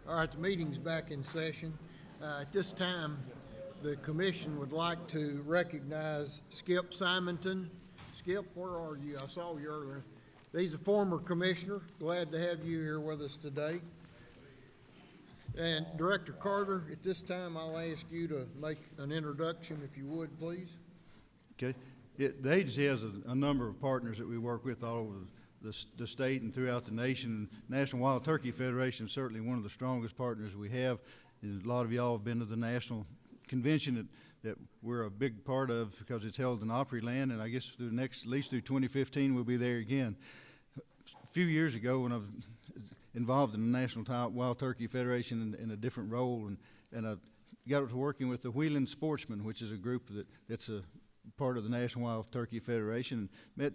All right, the meeting's back in session. At this time, the commission would like to recognize Skip Simonton. Skip, where are you? I saw you earlier. He's a former commissioner. Glad to have you here with us today. And Director Carter, at this time, I'll ask you to make an introduction, if you would, please. Okay. The agency has a number of partners that we work with all over the state and throughout the nation. National Wild Turkey Federation is certainly one of the strongest partners we have. And a lot of y'all have been to the national convention that we're a big part of because it's held in Opryland, and I guess through the next, at least through 2015, we'll be there again. A few years ago, when I was involved in the National Wild Turkey Federation in a different role, and I got up to working with the Wheeling Sportsmen, which is a group that's a part of the National Wild Turkey Federation, and met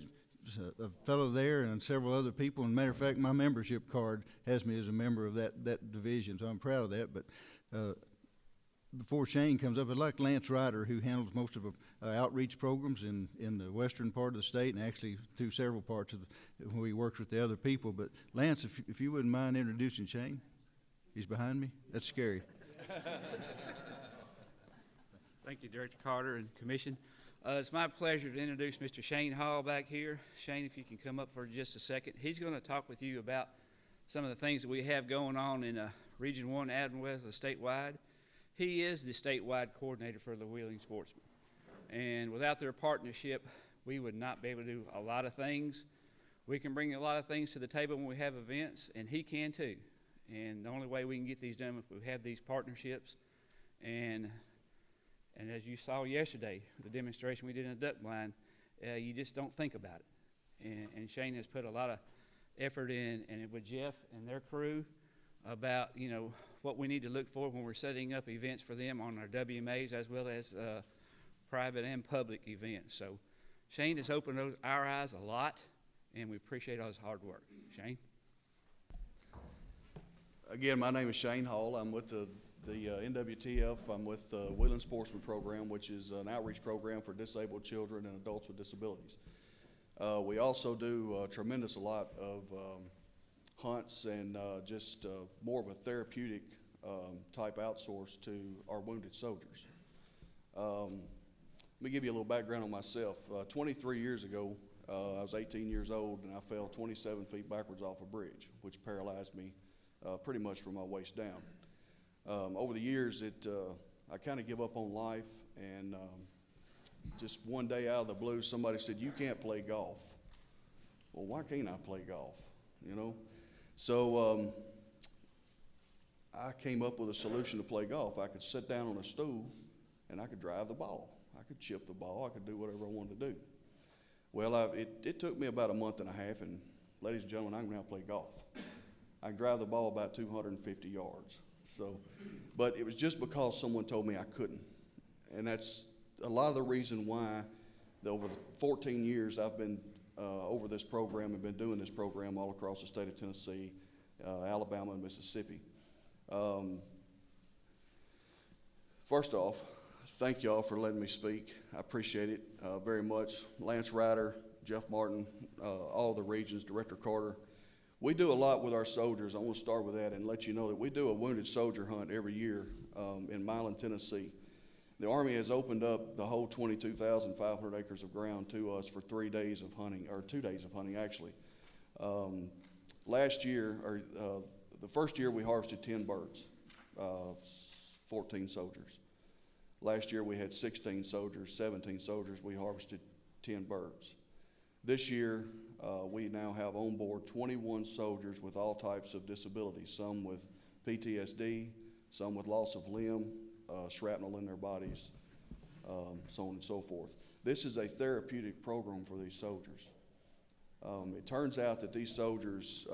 a fellow there and several other people. And matter of fact, my membership card has me as a member of that division, so I'm proud of that. But before Shane comes up, I'd like Lance Ryder, who handles most of our outreach programs in the western part of the state, and actually through several parts of where he works with the other people. But Lance, if you wouldn't mind introducing Shane. He's behind me. That's scary. Thank you, Director Carter and Commission. It's my pleasure to introduce Mr. Shane Hall back here. Shane, if you can come up for just a second. He's going to talk with you about some of the things that we have going on in Region 1 Adams statewide. He is the statewide coordinator for the Wheeling Sportsmen. And without their partnership, we would not be able to do a lot of things. We can bring a lot of things to the table when we have events, and he can too. And the only way we can get these done is if we have these partnerships. And as you saw yesterday, the demonstration we did in the duck blind, you just don't think about it. And Shane has put a lot of effort in, and with Jeff and their crew, about what we need to look for when we're setting up events for them on our WMAs as well as private and public events. So Shane has opened our eyes a lot, and we appreciate all his hard work. Shane? Again, my name is Shane Hall. I'm with the NWTF. I'm with the Wheeling Sportsman Program, which is an outreach program for disabled children and adults with disabilities. We also do a tremendous lot of hunts and just more of a therapeutic type outsource to our wounded soldiers. Let me give you a little background on myself. 23 years ago, I was 18 years old, and I fell 27 feet backwards off a bridge, which paralyzed me pretty much from my waist down. Over the years, I kind of give up on life, and just one day out of the blue, somebody said, "You can't play golf." Well, why can't I play golf? So I came up with a solution to play golf. I could sit down on a stool, and I could drive the ball. I could chip the ball. I could do whatever I wanted to do. Well, it took me about a month and a half, and ladies and gentlemen, I can now play golf. I can drive the ball about 250 yards. But it was just because someone told me I couldn't. And that's a lot of the reason why over the 14 years I've been over this program and been doing this program all across the state of Tennessee, Alabama, and Mississippi. First off, thank y'all for letting me speak. I appreciate it very much. Lance Ryder, Jeff Martin, all the regions, Director Carter. We do a lot with our soldiers. I want to start with that and let you know that we do a wounded soldier hunt every year in Milan, Tennessee. The Army has opened up the whole 22,500 acres of ground to us for 3 days of hunting, or 2 days of hunting actually. Last year, or the first year, we harvested 10 birds, 14 soldiers. Last year we had 16 soldiers, 17 soldiers. We harvested 10 birds. This year, we now have on board 21 soldiers with all types of disabilities, some with PTSD, some with loss of limb, shrapnel in their bodies, so on and so forth. This is a therapeutic program for these soldiers. It turns out that these soldiers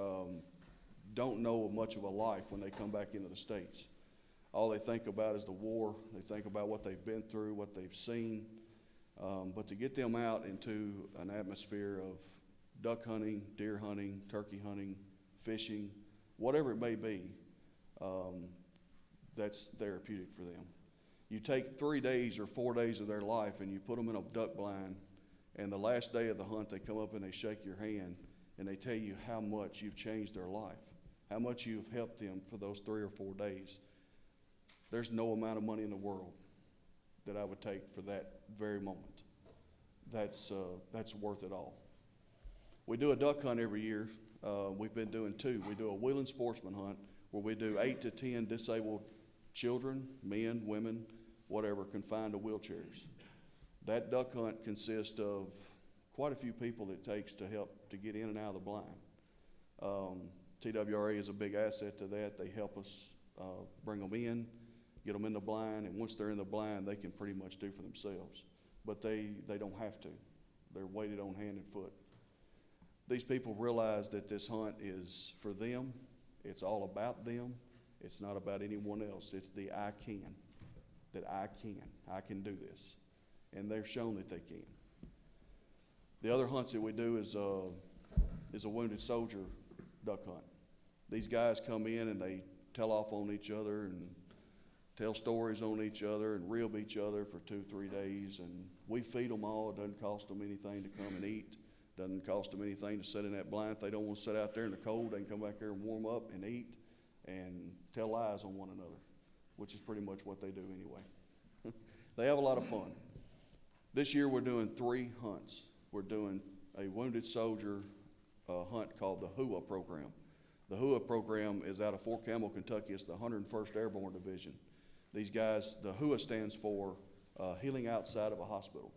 don't know much of a life when they come back into the States. All they think about is the war. They think about what they've been through, what they've seen. But to get them out into an atmosphere of duck hunting, deer hunting, turkey hunting, fishing, whatever it may be, that's therapeutic for them. You take 3 days or 4 days of their life and you put them in a duck blind, and the last day of the hunt they come up and they shake your hand and they tell you how much you've changed their life. how much you've helped them for those 3 or 4 days. There's no amount of money in the world that I would take for that very moment. That's worth it all. We do a duck hunt every year. We've been doing 2. We do a wheeling sportsman hunt where we do 8 to 10 disabled children, men, women, whatever, confined to wheelchairs. That duck hunt consists of quite a few people that it takes to help to get in and out of the blind. TWRA is a big asset to that. They help us bring them in, get them in the blind, and once they're in the blind, they can pretty much do for themselves. But they don't have to. They're weighted on hand and foot. These people realize that this hunt is for them. It's all about them. It's not about anyone else. It's the I can, that I can do this. And they're shown that they can. The other hunts that we do is a wounded soldier duck hunt. These guys come in and they tell off on each other and tell stories on each other and rib each other for 2-3 days. And we feed them all. It doesn't cost them anything to come and eat. Doesn't cost them anything to sit in that blind. If they don't want to sit out there in the cold, they can come back here and warm up and eat and tell lies on one another, which is pretty much what they do anyway. They have a lot of fun. This year we're doing 3 hunts. We're doing a wounded soldier hunt called the HUA program. The HUA program is out of Fort Campbell, Kentucky. It's the 101st Airborne Division. These guys, the HUA stands for Healing Outside of a Hospital.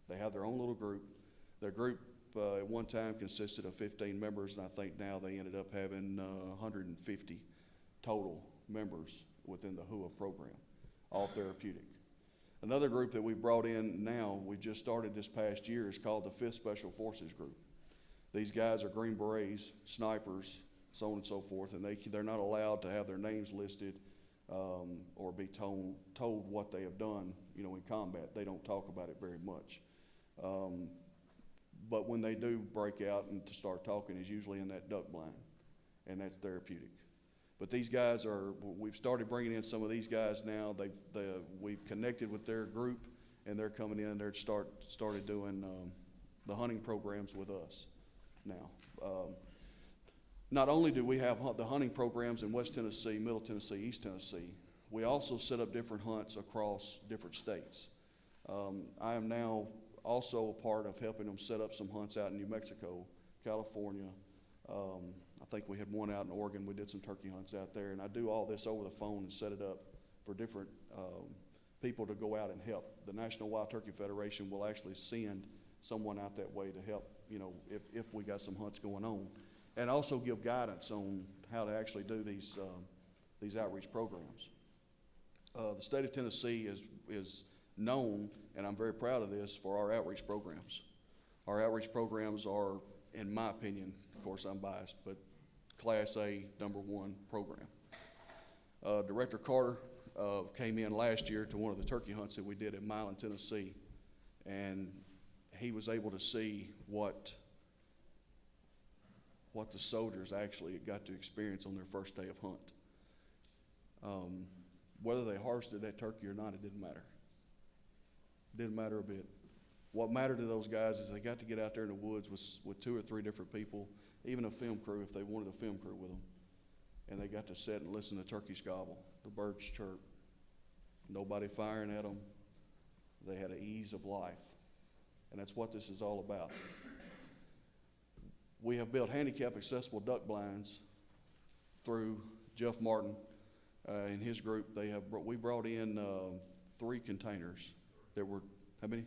They have their own little group. Their group at one time consisted of 15 members, and I think now they ended up having 150 total members within the HUA program, all therapeutic. Another group that we brought in now, we just started this past year, is called the 5th Special Forces Group. These guys are Green Berets, snipers, so on and so forth, and they're not allowed to have their names listed or be told what they have done, in combat. They don't talk about it very much. But when they do break out and to start talking is usually in that duck blind, and that's therapeutic. But these guys we've started bringing in some of these guys now. We've connected with their group, and they're coming in. They're started doing the hunting programs with us now. Not only do we have the hunting programs in West Tennessee, Middle Tennessee, East Tennessee, we also set up different hunts across different states. I am now also a part of helping them set up some hunts out in New Mexico, California. I think we had one out in Oregon. We did some turkey hunts out there, and I do all this over the phone and set it up for different people to go out and help. The National Wild Turkey Federation will actually send someone out that way to help, if we got some hunts going on, and also give guidance on how to actually do these outreach programs. The state of Tennessee is known, and I'm very proud of this, for our outreach programs. Our outreach programs are, in my opinion, of course I'm biased, but Class A #1 program. Director Carter came in last year to one of the turkey hunts that we did in Milan, Tennessee, and he was able to see what the soldiers actually got to experience on their first day of hunt. Whether they harvested that turkey or not, it didn't matter. Didn't matter a bit. What mattered to those guys is they got to get out there in the woods with 2 or 3 different people, even a film crew if they wanted a film crew with them. And they got to sit and listen to turkeys gobble, the birds chirp, nobody firing at them. They had an ease of life. And that's what this is all about. We have built handicap accessible duck blinds through Jeff Martin and his group. We brought in 3 containers. There were, how many?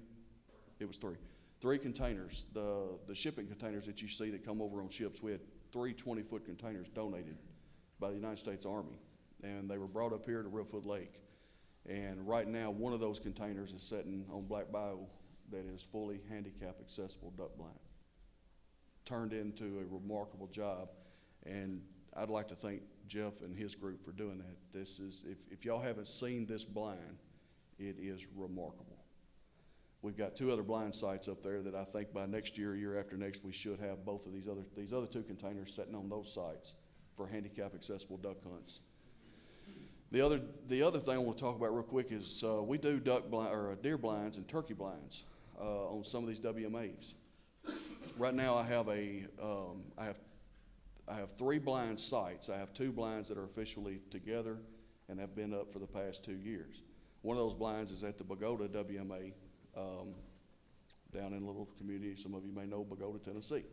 It was 3. 3 containers. The shipping containers that you see that come over on ships, we had 3 20-foot containers donated by the United States Army. And they were brought up here to Reelfoot Lake. And right now, one of those containers is sitting on Black Bayou that is fully handicap accessible duck blind. Turned into a remarkable job. And I'd like to thank Jeff and his group for doing that. This is, if y'all haven't seen this blind, it is remarkable. We've got 2 other blind sites up there that I think by next year, year after next, we should have both of these other 2 containers sitting on those sites for handicap accessible duck hunts. The other thing I want to talk about real quick is we do deer blinds and turkey blinds on some of these WMAs. Right now, I have I have 3 blind sites. I have 2 blinds that are officially together and have been up for the past 2 years. One of those blinds is at the Pagoda WMA, down in a little community, some of you may know Pagoda, Tennessee.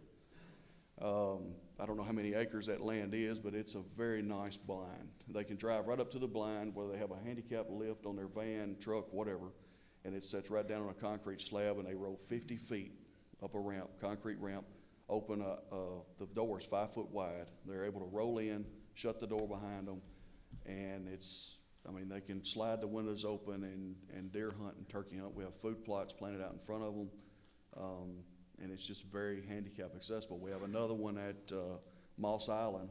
I don't know how many acres that land is, but it's a very nice blind. They can drive right up to the blind, whether they have a handicap lift on their van, truck, whatever, and it sits right down on a concrete slab, and they roll 50 feet up a ramp, concrete ramp, open the door is 5 foot wide. They're able to roll in, shut the door behind them, and they can slide the windows open and deer hunt and turkey hunt. We have food plots planted out in front of them. And it's just very handicap accessible. We have another one at Moss Island,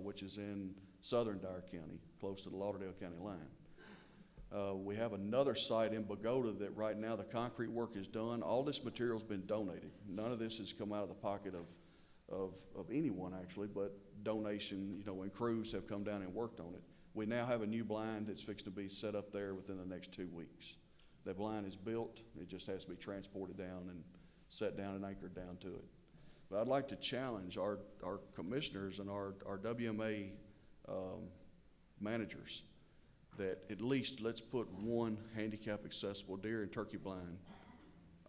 which is in southern Dyer County, close to the Lauderdale County line. We have another site in Pagoda that right now the concrete work is done. All this material's been donated. None of this has come out of the pocket of anyone actually, but donation, when crews have come down and worked on it. We now have a new blind that's fixed to be set up there within the next 2 weeks. That blind is built, it just has to be transported down and set down and anchored down to it. But I'd like to challenge our commissioners and our WMA managers that at least let's put one handicap accessible deer and turkey blind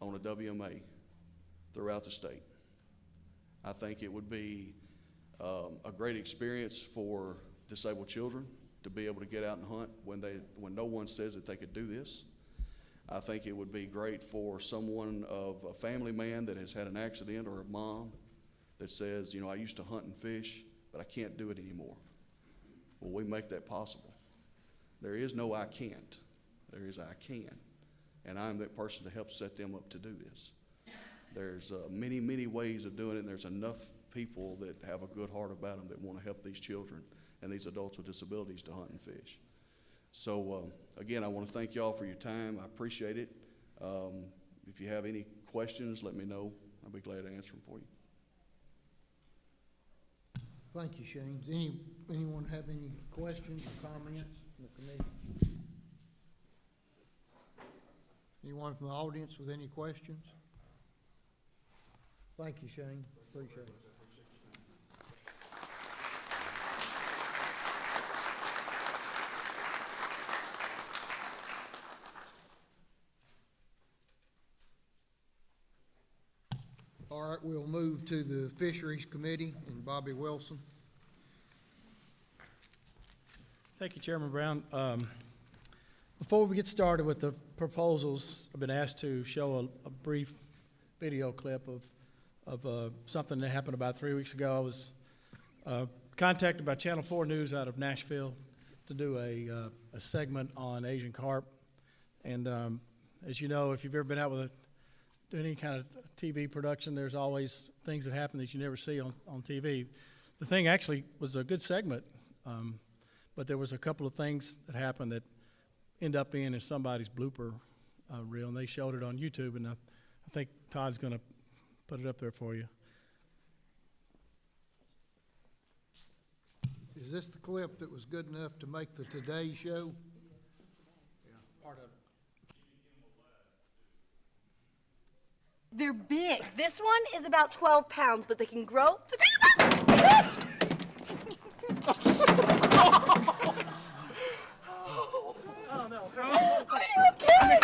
on a WMA throughout the state. I think it would be a great experience for disabled children to be able to get out and hunt when no one says that they could do this. I think it would be great for someone of a family man that has had an accident, or a mom that says, I used to hunt and fish, but I can't do it anymore. Well, we make that possible. There is no I can't. There is I can. And I'm that person to help set them up to do this. There's many, many ways of doing it, and there's enough people that have a good heart about them that want to help these children and these adults with disabilities to hunt and fish. So again, I want to thank y'all for your time. I appreciate it. If you have any questions, let me know. I'll be glad to answer them for you. Thank you, Shane. Anyone have any questions or comments from the commission? Anyone from the audience with any questions? Thank you, Shane. Appreciate it. All right, we'll move to the Fisheries Committee and Bobby Wilson. Thank you, Chairman Brown. Before we get started with the proposals, I've been asked to show a brief video clip of something that happened about 3 weeks ago. I was contacted by Channel 4 News out of Nashville to do a segment on Asian carp. And as you know, if you've ever been out with doing any kind of TV production, there's always things that happen that you never see on TV. The thing actually was a good segment, but there was a couple of things that happened that end up being in somebody's blooper reel, and they showed it on YouTube, and I think Todd's going to put it up there for you. Is this the clip that was good enough to make the Today Show? Yeah, part of it. They're big. This one is about 12 pounds, but they can grow to be Oh, no. Are you okay?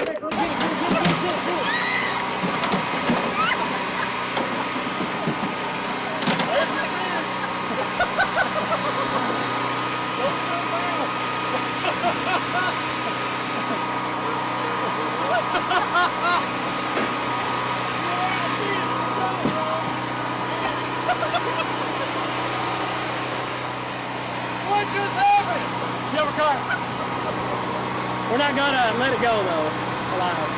What just happened? Silver carp. We're not gonna let it go though, alive.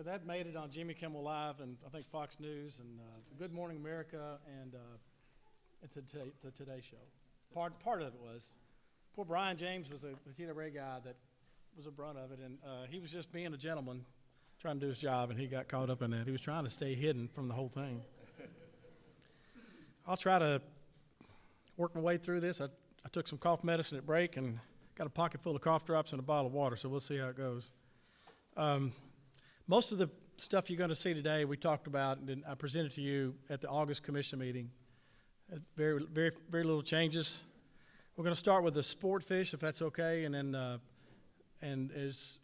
That made it on Jimmy Kimmel Live and I think Fox News and Good Morning America and the Today Show. Part of it was poor Brian James was the TWA guy that was the brunt of it, and he was just being a gentleman trying to do his job, and he got caught up in that. He was trying to stay hidden from the whole thing. I'll try to work my way through this. I I took some cough medicine at break and got a pocket full of cough drops and a bottle of water, so we'll see how it goes. Most of the stuff you're going to see today, we talked about, and I presented to you at the August commission meeting. Very little changes. We're going to start with the Sportfish, if that's okay, and then and as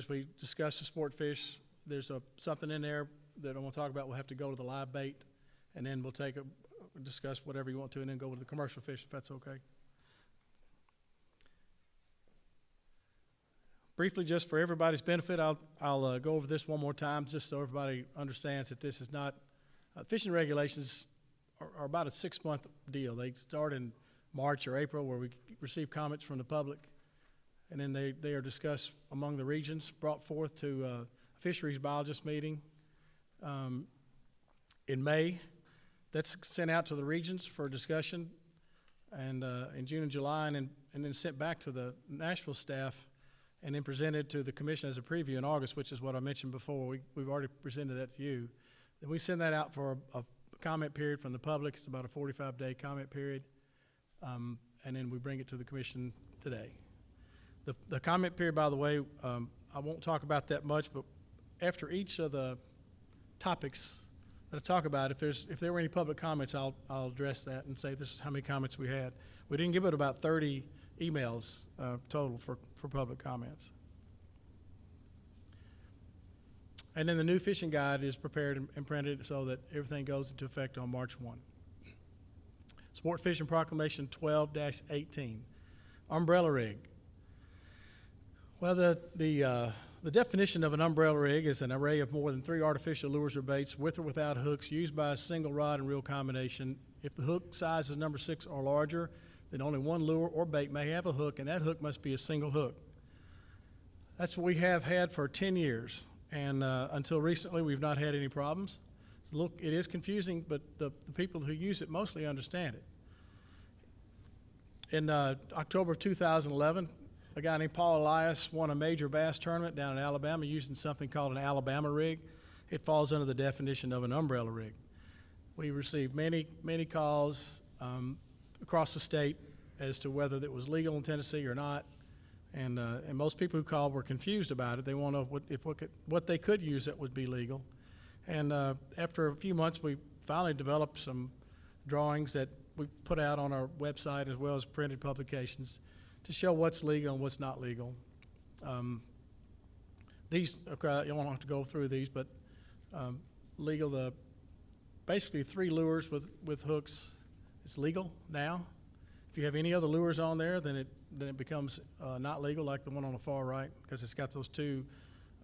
we discuss the Sportfish, there's something in there that I want to talk about. We'll have to go to the live bait, and then we'll discuss whatever you want to, and then go to the commercial fish, if that's okay. Briefly, just for everybody's benefit, I'll go over this one more time, just so everybody understands that this is not, fishing regulations are about a 6-month deal. They start in March or April, where we receive comments from the public, and then they are discussed among the regions, brought forth to a fisheries biologist meeting in May. That's sent out to the regions for discussion, and in June and July, and then sent back to the Nashville staff, and then presented to the commission as a preview in August, which is what I mentioned before. We've already presented that to you. Then we send that out for a comment period from the public. It's about a 45-day comment period, and then we bring it to the commission today. The comment period, by the way, I won't talk about that much, but after each of the topics that I talk about, if there were any public comments, I'll address that and say this is how many comments we had. We didn't give it about 30 emails total for public comments. And then the new fishing guide is prepared and printed so that everything goes into effect on March 1. Sportfish Proclamation 12-18, umbrella rig. Well, the definition of an umbrella rig is an array of more than 3 artificial lures or baits with or without hooks used by a single rod and reel combination. If the hook size is number 6 or larger, then only one lure or bait may have a hook, and that hook must be a single hook. That's what we have had for 10 years, and until recently we've not had any problems. Look, it is confusing, but the people who use it mostly understand it. In October of 2011, a guy named Paul Elias won a major bass tournament down in Alabama using something called an Alabama rig. It falls under the definition of an umbrella rig. We received many calls across the state as to whether it was legal in Tennessee or not, and most people who called were confused about it. They want to know what they could use that would be legal. And after a few months, we finally developed some drawings that we put out on our website as well as printed publications to show what's legal and what's not legal. These, okay, you won't have to go through these, but legal, basically 3 lures with hooks is legal now. If you have any other lures on there, then it becomes not legal, like the one on the far right, because it's got those 2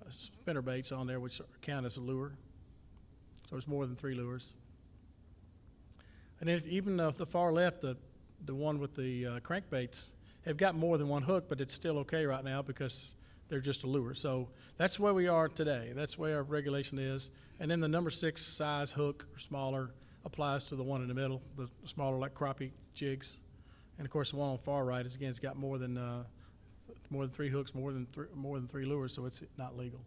spinner baits on there, which count as a lure. So it's more than 3 lures. And then even the far left, the one with the crankbaits, have got more than 1 hook, but it's still okay right now because they're just a lure. So that's where we are today. That's where our regulation is. And then the number 6 size hook or smaller applies to the one in the middle, the smaller like crappie jigs. And of course the one on the far right is, again, it's got more than 3 hooks, more than 3 lures, so it's not legal.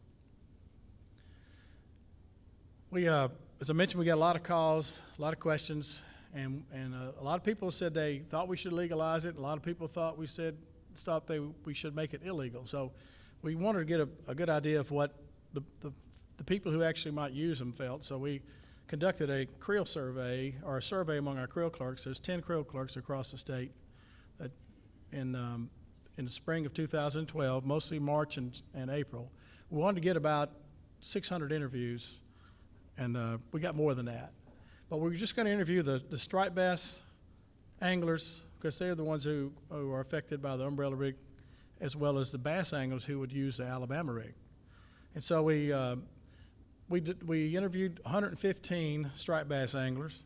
We, as I mentioned, we got a lot of calls, a lot of questions, and a lot of people said they thought we should legalize it. A lot of people thought we should make it illegal. So we wanted to get a good idea of what the people who actually might use them felt. So we conducted a Creel survey, or a survey among our Creel clerks. There's 10 Creel clerks across the state that in the spring of 2012, mostly March and April. We wanted to get about 600 interviews, and we got more than that. But we're just going to interview the striped bass anglers, because they're the ones who are affected by the umbrella rig, as well as the bass anglers who would use the Alabama rig. And so we interviewed 115 striped bass anglers.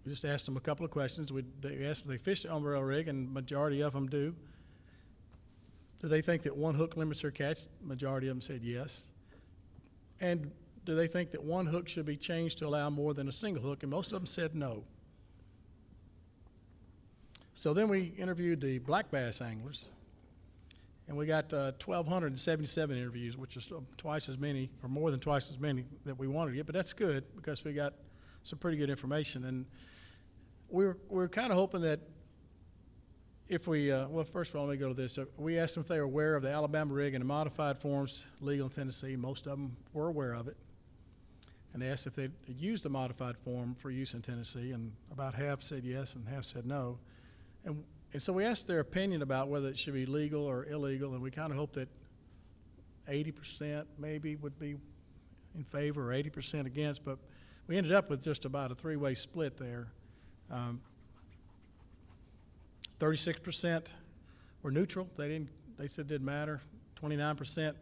We just asked them a couple of questions. They asked if they fish the umbrella rig, and majority of them do. Do they think that 1 hook limits their catch? Majority of them said yes. And do they think that 1 hook should be changed to allow more than a single hook? And most of them said no. So then we interviewed the black bass anglers, and we got 1,277 interviews, which is twice as many, or more than twice as many that we wanted to get. But that's good, because we got some pretty good information. And we're kind of hoping that if we, well, first of all, let me go to this. We asked them if they were aware of the Alabama rig and the modified forms legal in Tennessee. Most of them were aware of it. And they asked if they'd used the modified form for use in Tennessee, and about half said yes and half said no. And so we asked their opinion about whether it should be legal or illegal, and we kind of hope that 80% maybe would be in favor or 80% against, but we ended up with just about a three-way split there. 36% were neutral. They said it didn't matter. 29%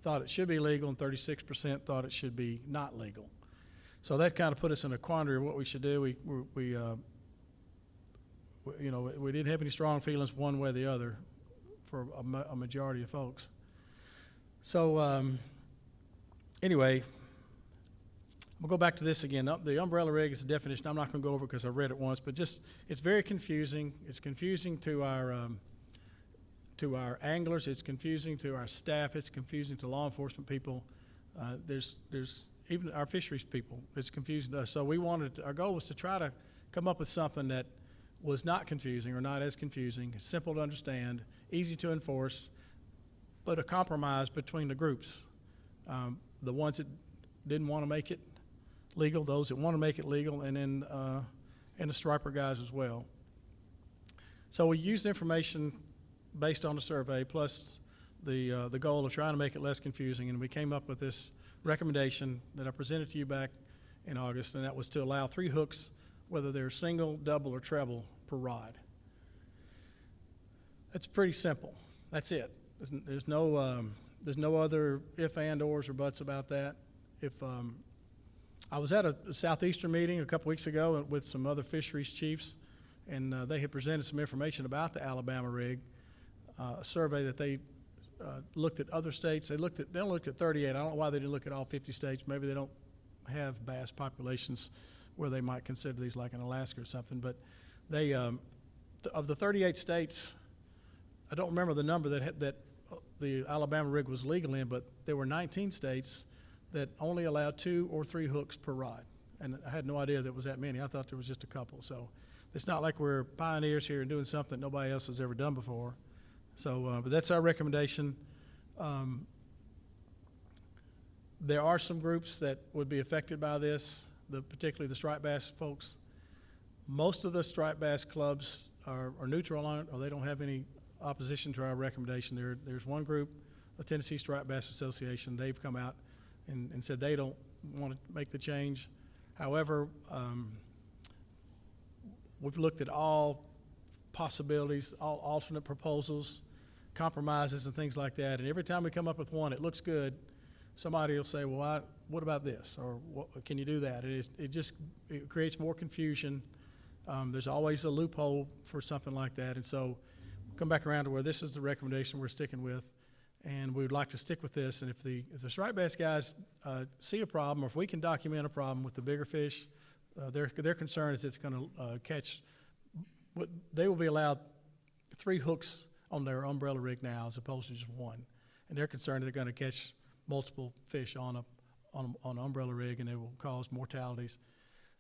thought it should be legal, and 36% thought it should be not legal. So that kind of put us in a quandary of what we should do. We didn't have any strong feelings one way or the other for a majority of folks. So anyway, we'll go back to this again. The umbrella rig is a definition. I'm not going to go over because I read it once, but just it's very confusing. It's confusing to our anglers. It's confusing to our staff. It's confusing to law enforcement people. There's even our fisheries people. It's confusing to us. So our goal was to try to come up with something that was not confusing or not as confusing, simple to understand, easy to enforce, but a compromise between the groups. The ones that didn't want to make it legal, those that want to make it legal, and then and the striper guys as well. So we used information based on the survey plus the goal of trying to make it less confusing, and we came up with this recommendation that I presented to you back in August, and that was to allow 3 hooks, whether they're single, double, or treble per rod. That's pretty simple. That's it. There's no other if, and, ors, or buts about that. If I was at a Southeastern meeting a couple weeks ago with some other fisheries chiefs, and they had presented some information about the Alabama rig, a survey that they looked at other states. They only looked at 38. I don't know why they didn't look at all 50 states. Maybe they don't have bass populations where they might consider these like in Alaska or something. But they, of the 38 states, I don't remember the number that the Alabama rig was legal in, but there were 19 states that only allowed 2 or 3 hooks per rod. And I had no idea there was that many. I thought there was just a couple. So it's not like we're pioneers here and doing something nobody else has ever done before. So, but that's our recommendation. There are some groups that would be affected by this, particularly the striped bass folks. Most of the striped bass clubs are neutral on it, or they don't have any opposition to our recommendation. There's one group, the Tennessee Striped Bass Association. They've come out and said they don't want to make the change. However, we've looked at all possibilities, all alternate proposals, compromises, and things like that. And every time we come up with one, it looks good. Somebody will say, well, what about this? Or can you do that? It creates more confusion. There's always a loophole for something like that. And so come back around to where this is the recommendation we're sticking with. And we would like to stick with this. And if the striped bass guys see a problem, or if we can document a problem with the bigger fish, their concern is it's going to catch. They will be allowed 3 hooks on their umbrella rig now as opposed to just 1. And they're concerned they're going to catch multiple fish on an umbrella rig, and it will cause mortalities.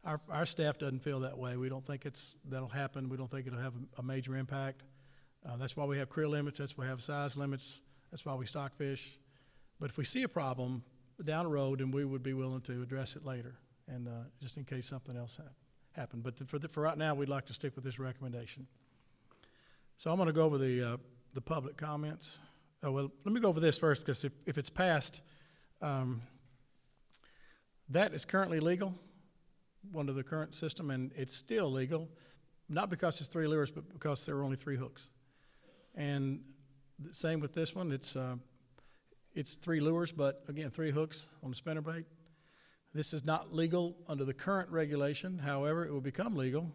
Our staff doesn't feel that way. We don't think that'll happen. We don't think it'll have a major impact. That's why we have creel limits. That's why we have size limits. That's why we stock fish. But if we see a problem down the road, then we would be willing to address it later, and just in case something else happened. But for right now, we'd like to stick with this recommendation. So I'm going to go over the public comments. Oh, well, let me go over this first, because if it's passed, that is currently legal under the current system, and it's still legal, not because it's 3 lures, but because there are only 3 hooks. And the same with this one. It's 3 lures, but again, 3 hooks on the spinnerbait. This is not legal under the current regulation. However, it will become legal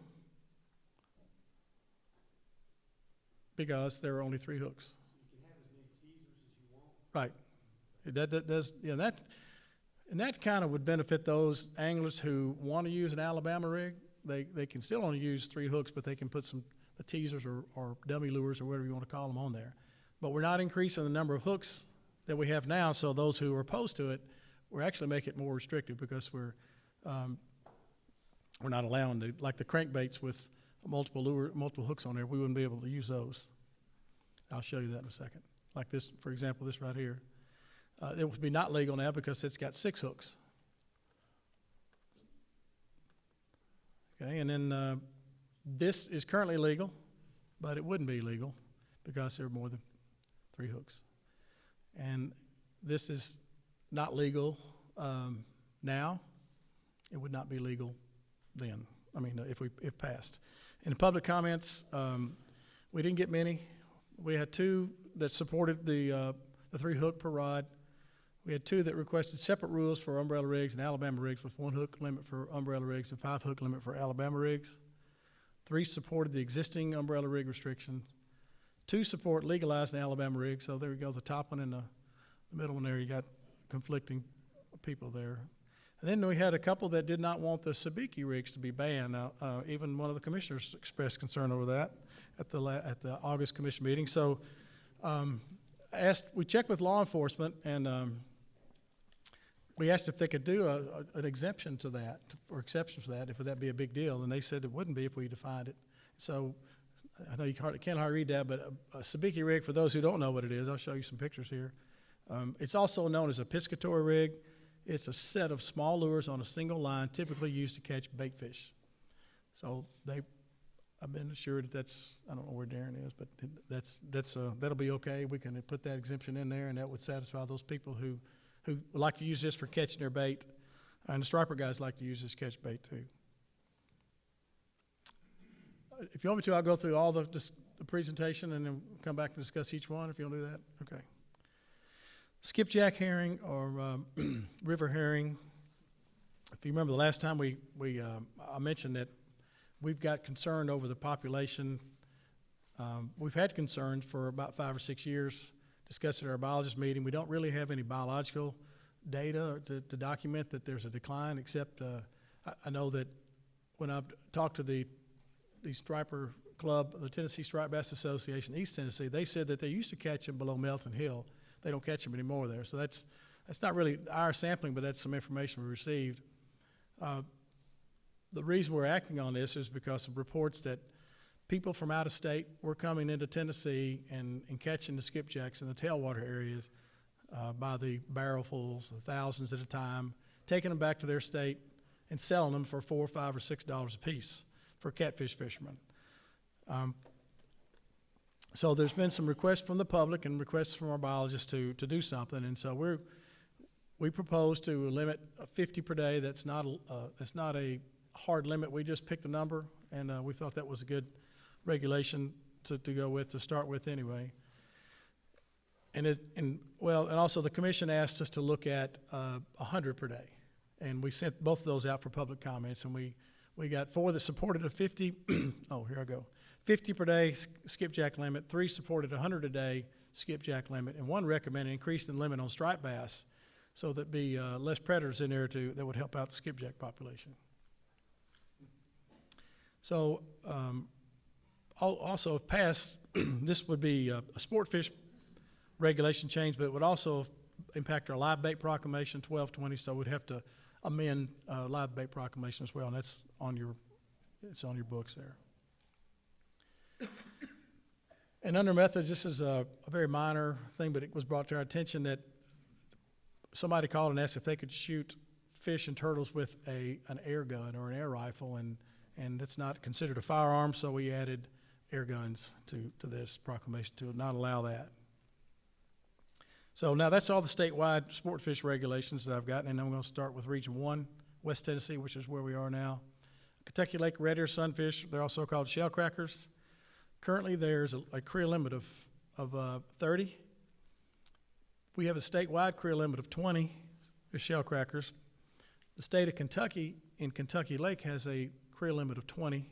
because there are only 3 hooks. You can have as many teasers as you want. Right. That does, yeah, and that kind of would benefit those anglers who want to use an Alabama rig. They can still only use 3 hooks, but they can put the teasers or dummy lures or whatever you want to call them on there. But we're not increasing the number of hooks that we have now, so those who are opposed to it, we're actually making it more restrictive because we're we're not allowing to, like the crankbaits with multiple hooks on there, we wouldn't be able to use those. I'll show you that in a second. Like this, for example, this right here. It would be not legal now because it's got 6 hooks. Okay, and then this is currently legal, but it wouldn't be legal because there are more than 3 hooks. And this is not legal now. It would not be legal then. I mean, if passed. In the public comments, we didn't get many. We had 2 that supported the 3 hook per rod. We had 2 that requested separate rules for umbrella rigs and Alabama rigs with 1 hook limit for umbrella rigs and 5 hook limit for Alabama rigs. 3 supported the existing umbrella rig restrictions. 2 support legalizing Alabama rigs. So there we go, the top one and the middle one there, you got conflicting people there. And then we had a couple that did not want the Sabiki rigs to be banned. Even one of the commissioners expressed concern over that at the August commission meeting. So we checked with law enforcement, and we asked if they could do an exemption to that, or exception to that, if that'd be a big deal. And they said it wouldn't be if we defined it. So I know you can't hardly read that, but a Sabiki rig, for those who don't know what it is, I'll show you some pictures here. It's also known as a piscatory rig. It's a set of small lures on a single line, typically used to catch bait fish. So I've been assured that that's, I don't know where Darren is, but that'll be okay. We can put that exemption in there, and that would satisfy those people who like to use this for catching their bait. And the striper guys like to use this to catch bait too. If you want me to, I'll go through all the presentation and then come back and discuss each one, if you want to do that. Okay. Skipjack herring, or river herring. If you remember the last time I mentioned that we've got concern over the population. We've had concerns for about 5 or 6 years, discussed at our biologist meeting. We don't really have any biological data to document that there's a decline, except I know that when I've talked to the striper club, the Tennessee Striped Bass Association, East Tennessee, they said that they used to catch them below Melton Hill. They don't catch them anymore there. So that's not really our sampling, but that's some information we received. The reason we're acting on this is because of reports that people from out of state were coming into Tennessee and catching the skipjacks in the tailwater areas by the barrelfuls, thousands at a time, taking them back to their state and selling them for $4 or $5 or $6 a piece for catfish fishermen. So there's been some requests from the public and requests from our biologists to do something, and so we propose to limit 50 per day. That's not a hard limit. We just picked the number, and we thought that was a good regulation to go with, to start with anyway. And also the commission asked us to look at 100 per day, and we sent both of those out for public comments, and we got 4 that supported a 50. Oh, here I go. 50 per day skipjack limit, 3 supported 100 a day skipjack limit, and 1 recommended increasing the limit on striped bass so that be less predators in there that would help out the skipjack population. So also if passed, this would be a Sportfish regulation change, but it would also impact our live bait proclamation 1220, so we'd have to amend live bait proclamation as well, and that's on your books there. And under methods, this is a very minor thing, but it was brought to our attention that somebody called and asked if they could shoot fish and turtles with an air gun or an air rifle, and that's not considered a firearm, so we added air guns to this proclamation to not allow that. So now that's all the statewide sportfish regulations that I've gotten, and I'm going to start with Region 1, West Tennessee, which is where we are now. Kentucky Lake Redear sunfish, they're also called shellcrackers. Currently, there's a Creel limit of 30. We have a statewide Creel limit of 20 for shellcrackers. The state of Kentucky, in Kentucky Lake, has a Creel limit of 20,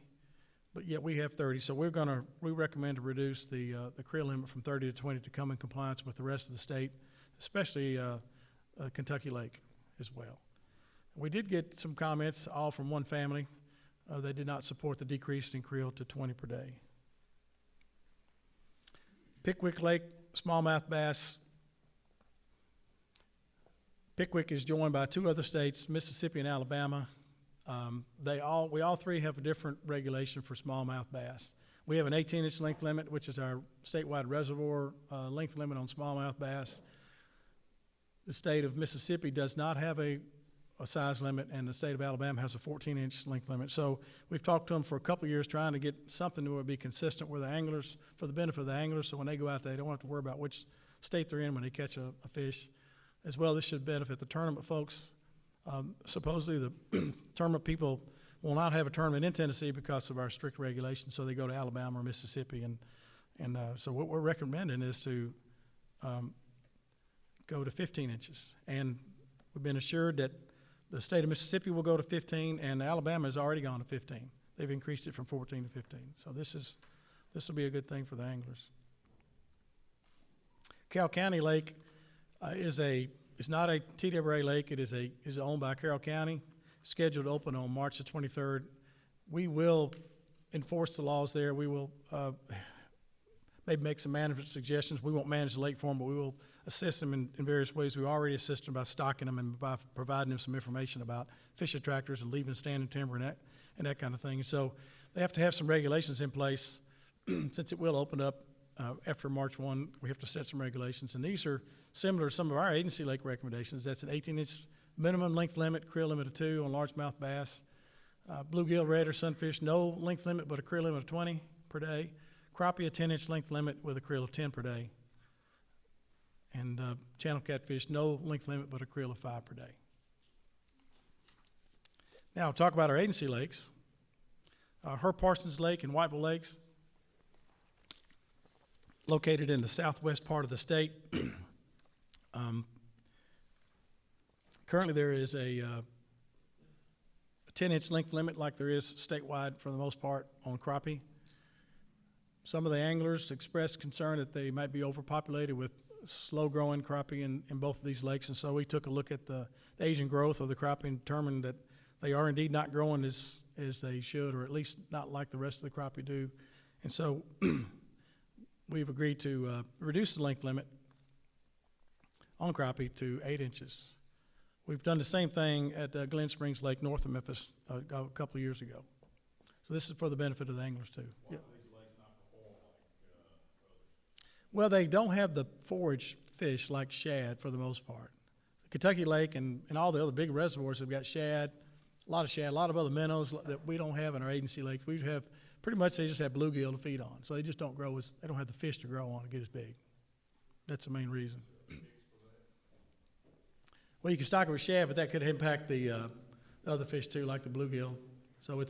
but yet we have 30. So we recommend to reduce the Creel limit from 30 to 20 to come in compliance with the rest of the state, especially Kentucky Lake as well. We did get some comments, all from one family. They did not support the decrease in Creel to 20 per day. PICKWICK Lake smallmouth bass. PICKWICK is joined by 2 other states, Mississippi and Alabama. we all three have a different regulation for smallmouth bass. We have an 18-inch length limit, which is our statewide reservoir length limit on smallmouth bass. The state of Mississippi does not have a size limit, and the state of Alabama has a 14-inch length limit. So we've talked to them for a couple of years trying to get something that would be consistent with the anglers, for the benefit of the anglers, so when they go out there, they don't have to worry about which state they're in when they catch a fish. As well, this should benefit the tournament folks. Supposedly, the tournament people will not have a tournament in Tennessee because of our strict regulations, so they go to Alabama or Mississippi. And so what we're recommending is to go to 15 inches. And we've been assured that the state of Mississippi will go to 15, and Alabama has already gone to 15. They've increased it from 14 to 15. So this will be a good thing for the anglers. Carroll County Lake is not a TWA lake. It is owned by Carroll County, scheduled to open on March the 23rd. We will enforce the laws there. We will maybe make some management suggestions. We won't manage the lake for them, but we will assist them in various ways. We already assist them by stocking them and by providing them some information about fish attractors and leaving standing timber and that kind of thing. And so they have to have some regulations in place. Since it will open up after March 1, we have to set some regulations. And these are similar to some of our agency lake recommendations. That's an 18-inch minimum length limit, creel limit of 2 on largemouth bass. Bluegill, red, or sunfish, no length limit but a creel limit of 20 per day. Crappie, a 10-inch length limit with a creel of 10 per day. And channel catfish, no length limit but a creel of 5 per day. Now, we'll talk about our agency lakes. Parsons Lake and Whiteville Lakes, located in the southwest part of the state. Currently, there is a 10-inch length limit like there is statewide for the most part on crappie. Some of the anglers expressed concern that they might be overpopulated with slow-growing crappie in both of these lakes, and so we took a look at the Asian growth of the crappie and determined that they are indeed not growing as they should, or at least not like the rest of the crappie do. And so we've agreed to reduce the length limit on crappie to 8 inches. We've done the same thing at Glen Springs Lake north of Memphis a couple of years ago. So this is for the benefit of the anglers too. Yeah. Well, they don't have the forage fish like shad for the most part. Kentucky Lake and all the other big reservoirs have got shad, a lot of shad, a lot of other minnows that we don't have in our agency lakes. We have pretty much they just have bluegill to feed on, so they just don't grow they don't have the fish to grow on to get as big. That's the main reason. Well, you can stock it with shad, but that could impact the other fish too, like the bluegill. So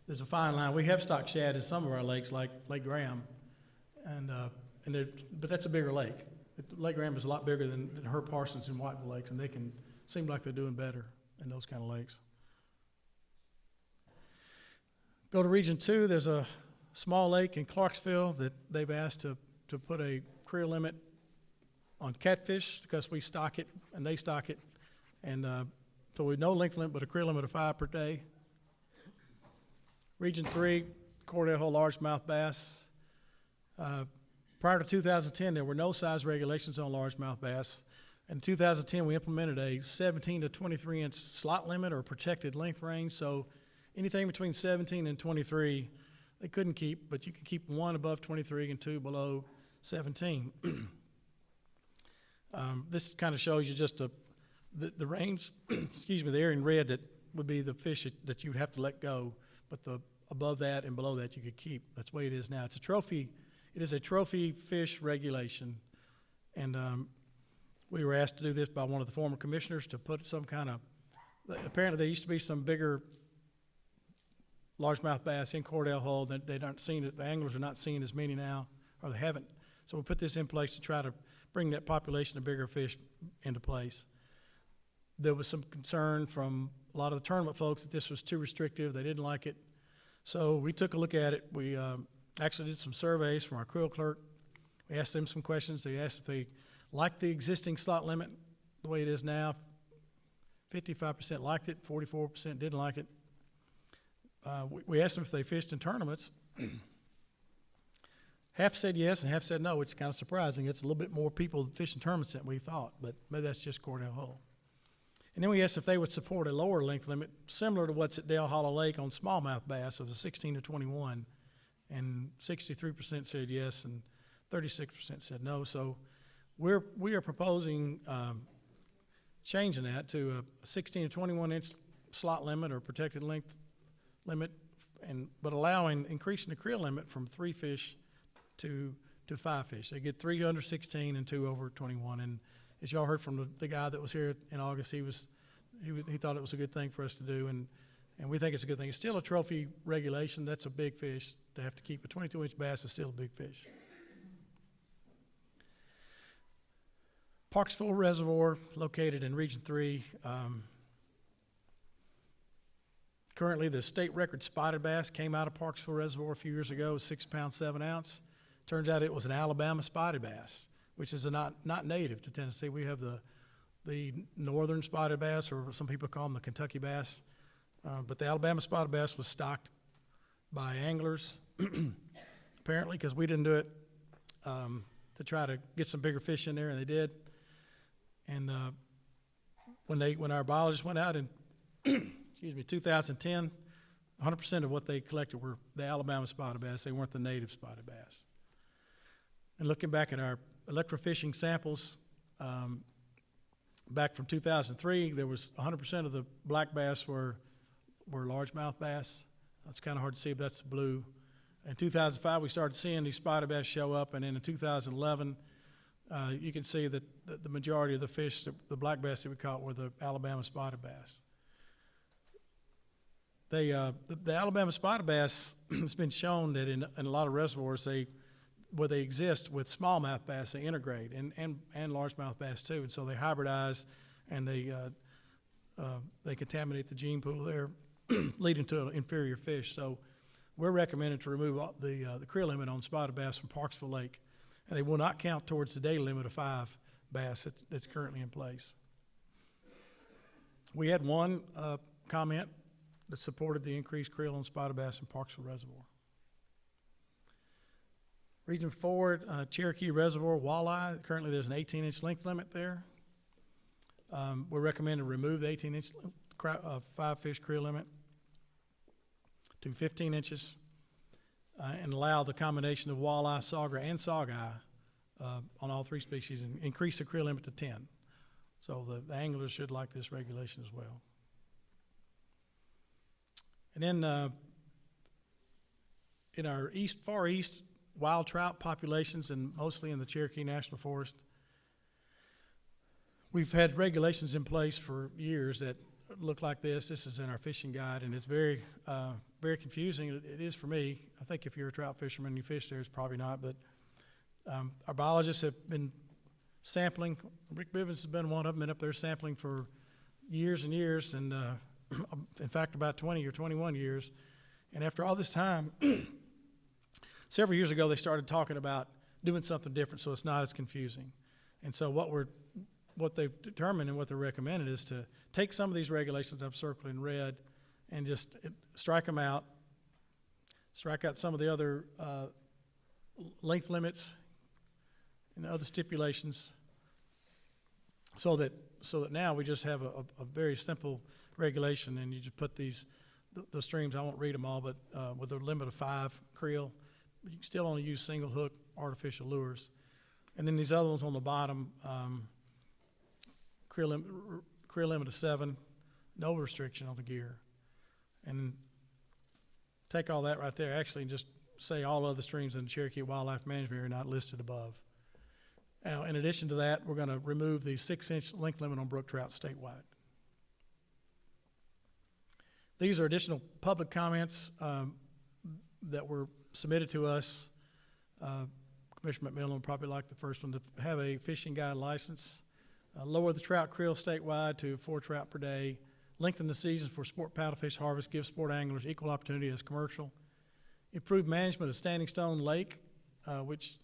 there's a fine line. We have stocked shad in some of our lakes, like Lake Graham, but that's a bigger lake. Lake Graham is a lot bigger than Parsons and Whiteville lakes, and they can seem like they're doing better in those kind of lakes. Go to Region 2, there's a small lake in Clarksville that they've asked to put a creel limit on catfish because we stock it and they stock it. And so we no length limit but a creel limit of 5 per day. Region 3, Cordell largemouth bass. Prior to 2010, there were no size regulations on largemouth bass. In 2010, we implemented a 17 to 23-inch slot limit or protected length range. So anything between 17 and 23, they couldn't keep, but you could keep 1 above 23 and 2 below 17. This kind of shows you just the range, excuse me, the area in red that would be the fish that you would have to let go, but the above that and below that you could keep. That's the way it is now. It is a trophy fish regulation, and we were asked to do this by one of the former commissioners to put some kind of, apparently there used to be some bigger largemouth bass in Cordell Hull that they aren't seeing it. The anglers are not seeing as many now, or they haven't. So we put this in place to try to bring that population of bigger fish into place. There was some concern from a lot of the tournament folks that this was too restrictive. They didn't like it. So we took a look at it. We actually did some surveys from our Creel clerk. We asked them some questions. They asked if they liked the existing slot limit the way it is now. 55% liked it, 44% didn't like it. We asked them if they fished in tournaments. Half said yes and half said no, which is kind of surprising. It's a little bit more people that fish in tournaments than we thought, but maybe that's just Cordell Hull. And then we asked if they would support a lower length limit, similar to what's at Dale Hollow Lake on smallmouth bass of a 16 to 21. And 63% said yes, and 36% said no. So we are proposing changing that to a 16 to 21 inch slot limit or protected length limit, but increasing the creel limit from 3 fish to 5 fish. They get 3 under 16 and 2 over 21. And as y'all heard from the guy that was here in August, he thought it was a good thing for us to do, and we think it's a good thing. It's still a trophy regulation. That's a big fish. To have to keep a 22-inch bass is still a big fish. Parksville Reservoir, located in Region 3. Currently, the state record spotted bass came out of Parksville Reservoir a few years ago, 6 pounds, 7 ounce. Turns out it was an Alabama spotted bass, which is not native to Tennessee. We have the northern spotted bass, or some people call them the Kentucky bass. But the Alabama spotted bass was stocked by anglers, apparently, because we didn't do it, to try to get some bigger fish in there, and they did. And when our biologists went out in 2010, 100% of what they collected were the Alabama spotted bass. They weren't the native spotted bass. And looking back at our electrofishing samples, back from 2003, there was 100% of the black bass were largemouth bass. It's kind of hard to see, but that's blue. In 2005, we started seeing these spotted bass show up, and then in 2011, you can see that the majority of the fish, the black bass that we caught, were the Alabama spotted bass. The Alabama spotted bass has been shown that in a lot of reservoirs, where they exist with smallmouth bass, they integrate, and largemouth bass too, and so they hybridize, and they contaminate the gene pool there, leading to an inferior fish. So we're recommending to remove the creel limit on spotted bass from Parksville Lake, and they will not count towards the daily limit of 5 bass that's currently in place. We had one comment that supported the increased creel on spotted bass in Parksville Reservoir. Region 4, Cherokee Reservoir, walleye. Currently there's an 18-inch length limit there. We're recommending to remove the 18-inch 5-fish creel limit to 15 inches and allow the combination of walleye, sauger, and sogeye on all 3 species, and increase the creel limit to 10. So the anglers should like this regulation as well. And then in our far east, wild trout populations, and mostly in the Cherokee National Forest, we've had regulations in place for years that look like this. This is in our fishing guide, and it's very, very confusing. It is for me. I think if you're a trout fisherman and you fish there, it's probably not. But our biologists have been sampling. Rick Bivens has been one of them, been up there sampling for years and years, and in fact, about 20 or 21 years. And after all this time, several years ago, they started talking about doing something different so it's not as confusing. And so what they've determined and what they're recommending is to take some of these regulations I've circled in red and just strike them out, strike out some of the other length limits and other stipulations, so that now we just have a very simple regulation, and you just put the streams, I won't read them all, but with a limit of 5 creel. But you can still only use single hook artificial lures. And then these other ones on the bottom, creel limit of 7, no restriction on the gear. And take all that right there, actually, and just say all other streams in the Cherokee Wildlife Management Area not listed above. Now, in addition to that, we're going to remove the 6-inch length limit on brook trout statewide. These are additional public comments that were submitted to us. Commissioner McMillan would probably like the first one, to have a fishing guide license, lower the trout creel statewide to 4 trout per day, lengthen the season for sport paddlefish harvest, give sport anglers equal opportunity as commercial, improve management of Standing Stone Lake, which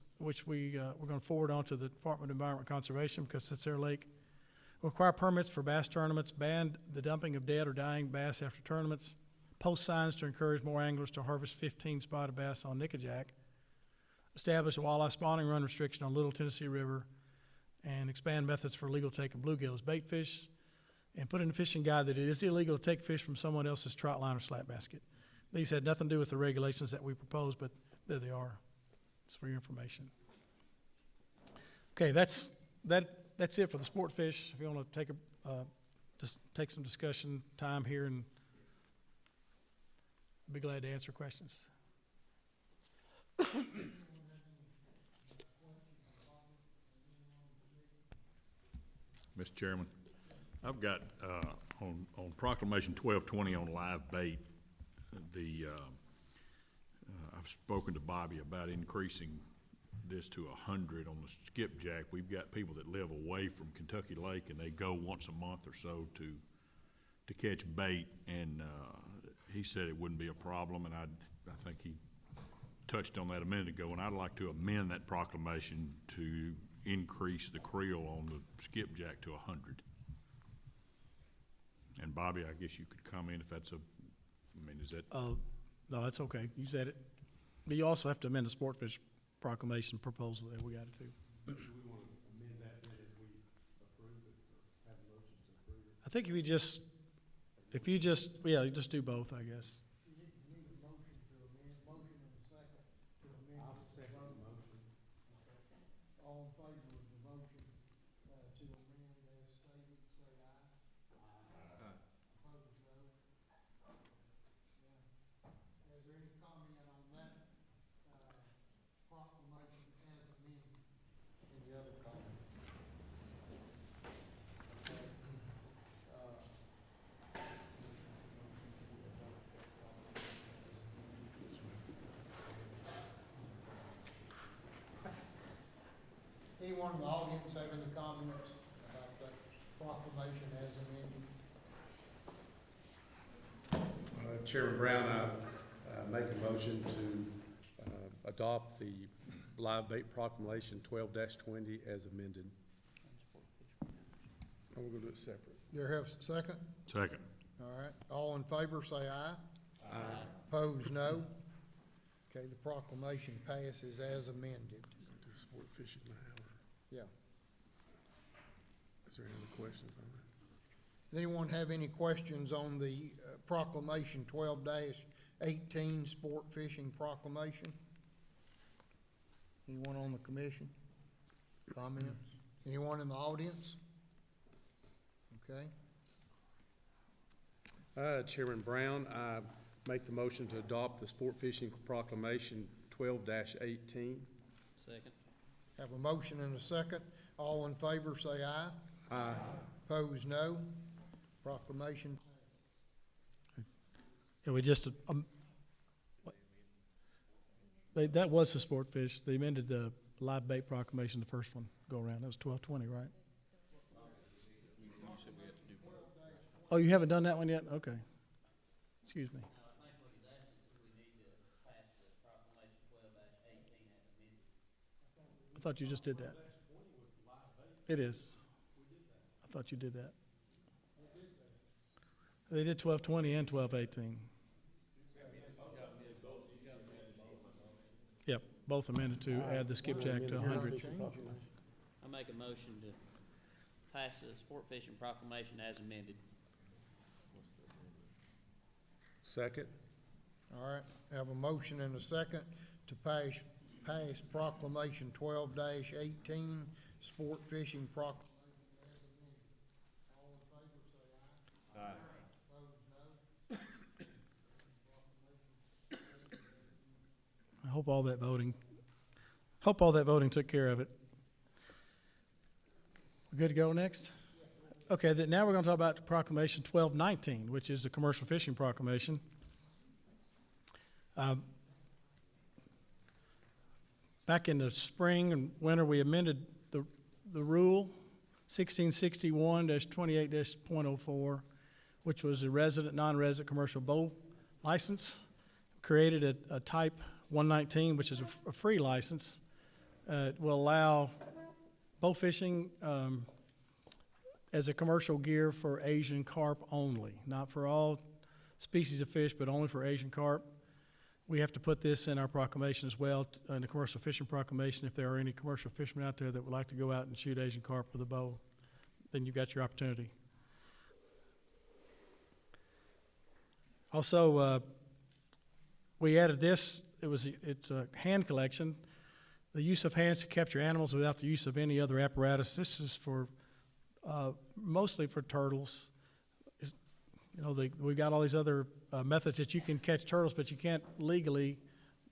we're going to forward on to the Department of Environment and Conservation because it's their lake. Require permits for bass tournaments, ban the dumping of dead or dying bass after tournaments, post signs to encourage more anglers to harvest 15 spotted bass on Nickajack, establish a walleye spawning run restriction on Little Tennessee River, and expand methods for legal take of bluegill as bait fish, and put in the fishing guide that it is illegal to take fish from someone else's trout line or slap basket. These had nothing to do with the regulations that we proposed, but there they are. It's for your information. Okay, that's it for the sport fish. If you want to take just take some discussion time here, and be glad to answer questions. Mr. Chairman, I've got, on Proclamation 1220 on live bait, I've spoken to Bobby about increasing this to 100 on the skipjack. We've got people that live away from Kentucky Lake, and they go once a month or so to catch bait, and he said it wouldn't be a problem, and I think he touched on that a minute ago, and I'd like to amend that proclamation to increase the creel on the skipjack to 100. And Bobby, I guess you could comment if that's is that? No, that's okay. You said it. But you also have to amend the Sportfish Proclamation proposal that we got to do. Do we want to amend that then if we approve it, or have a motion to approve it? I think you just do both, I guess. I'll second the motion. All in favor of the motion to amend as stated, say aye. Aye. Opposed, no. Is there any comment on that proclamation as amended? Any other comment? Anyone in the audience have any comments about the proclamation as amended? Chairman Brown, I make a motion to adopt the live bait proclamation 12-20 as amended. And we're going to do it separate. Do you have a second? Second. All right, all in favor say aye. Aye. Opposed, no. Okay, the proclamation passes as amended. Do sport fishing now. Yeah. Is there any other questions on that? Does anyone have any questions on the proclamation 12-18 sport fishing proclamation? Anyone on the commission? Comments? Anyone in the audience? Okay. Chairman Brown, I make the motion to adopt the sport fishing proclamation 12-18. Second. Have a motion and a second. All in favor say aye. Aye. Opposed, no. Proclamation. Yeah, we just, that was the sport fish. They amended the live bait proclamation, the first one go around. That was 1220, right? Oh, you haven't done that one yet? Okay. Excuse me. I think what he's asking is, do we need to pass the proclamation 12-18 as amended? I thought you just did that. It is. I thought you did that. They did 1220 and 1218. Yep, both amended to add the skipjack to 100. I make a motion to pass the sport fishing proclamation as amended. Second. All right, have a motion and a second to pass proclamation 12-18, sport fishing proclamation as amended. All in favor say aye. Aye. Opposed, no. I hope all that voting took care of it. We're good to go next? Okay, now we're going to talk about proclamation 1219, which is the commercial fishing proclamation. Back in the spring and winter, we amended the rule 1661-28-.04, which was a resident, non-resident commercial boat license. Created a type 119, which is a free license. It will allow boat fishing as a commercial gear for Asian carp only, not for all species of fish, but only for Asian carp. We have to put this in our proclamation as well, in the commercial fishing proclamation. If there are any commercial fishermen out there that would like to go out and shoot Asian carp with a bow, then you've got your opportunity. Also, we added this, it's a hand collection. The use of hands to capture animals without the use of any other apparatus. This is for, mostly for turtles. We've got all these other methods that you can catch turtles, but you can't legally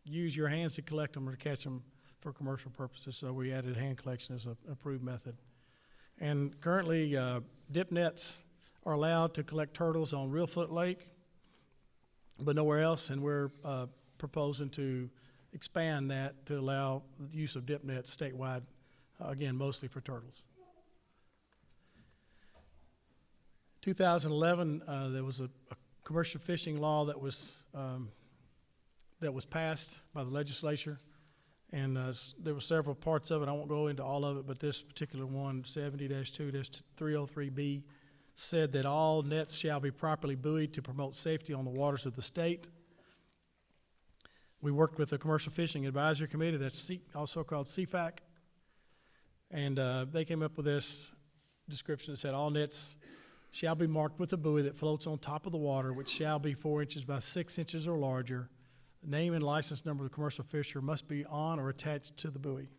use your hands to collect them or to catch them for commercial purposes. So we added hand collection as an approved method. And currently, dip nets are allowed to collect turtles on Reelfoot Lake, but nowhere else. And we're proposing to expand that to allow the use of dip nets statewide, again, mostly for turtles. 2011, there was a commercial fishing law that was passed by the legislature, and there were several parts of it. I won't go into all of it, but this particular one, 70-2-303B, said that all nets shall be properly buoyed to promote safety on the waters of the state. We worked with the Commercial Fishing Advisory Committee, that's also called CFAC, and they came up with this description that said all nets shall be marked with a buoy that floats on top of the water, which shall be 4 inches by 6 inches or larger. The name and license number of the commercial fisher must be on or attached to the buoy.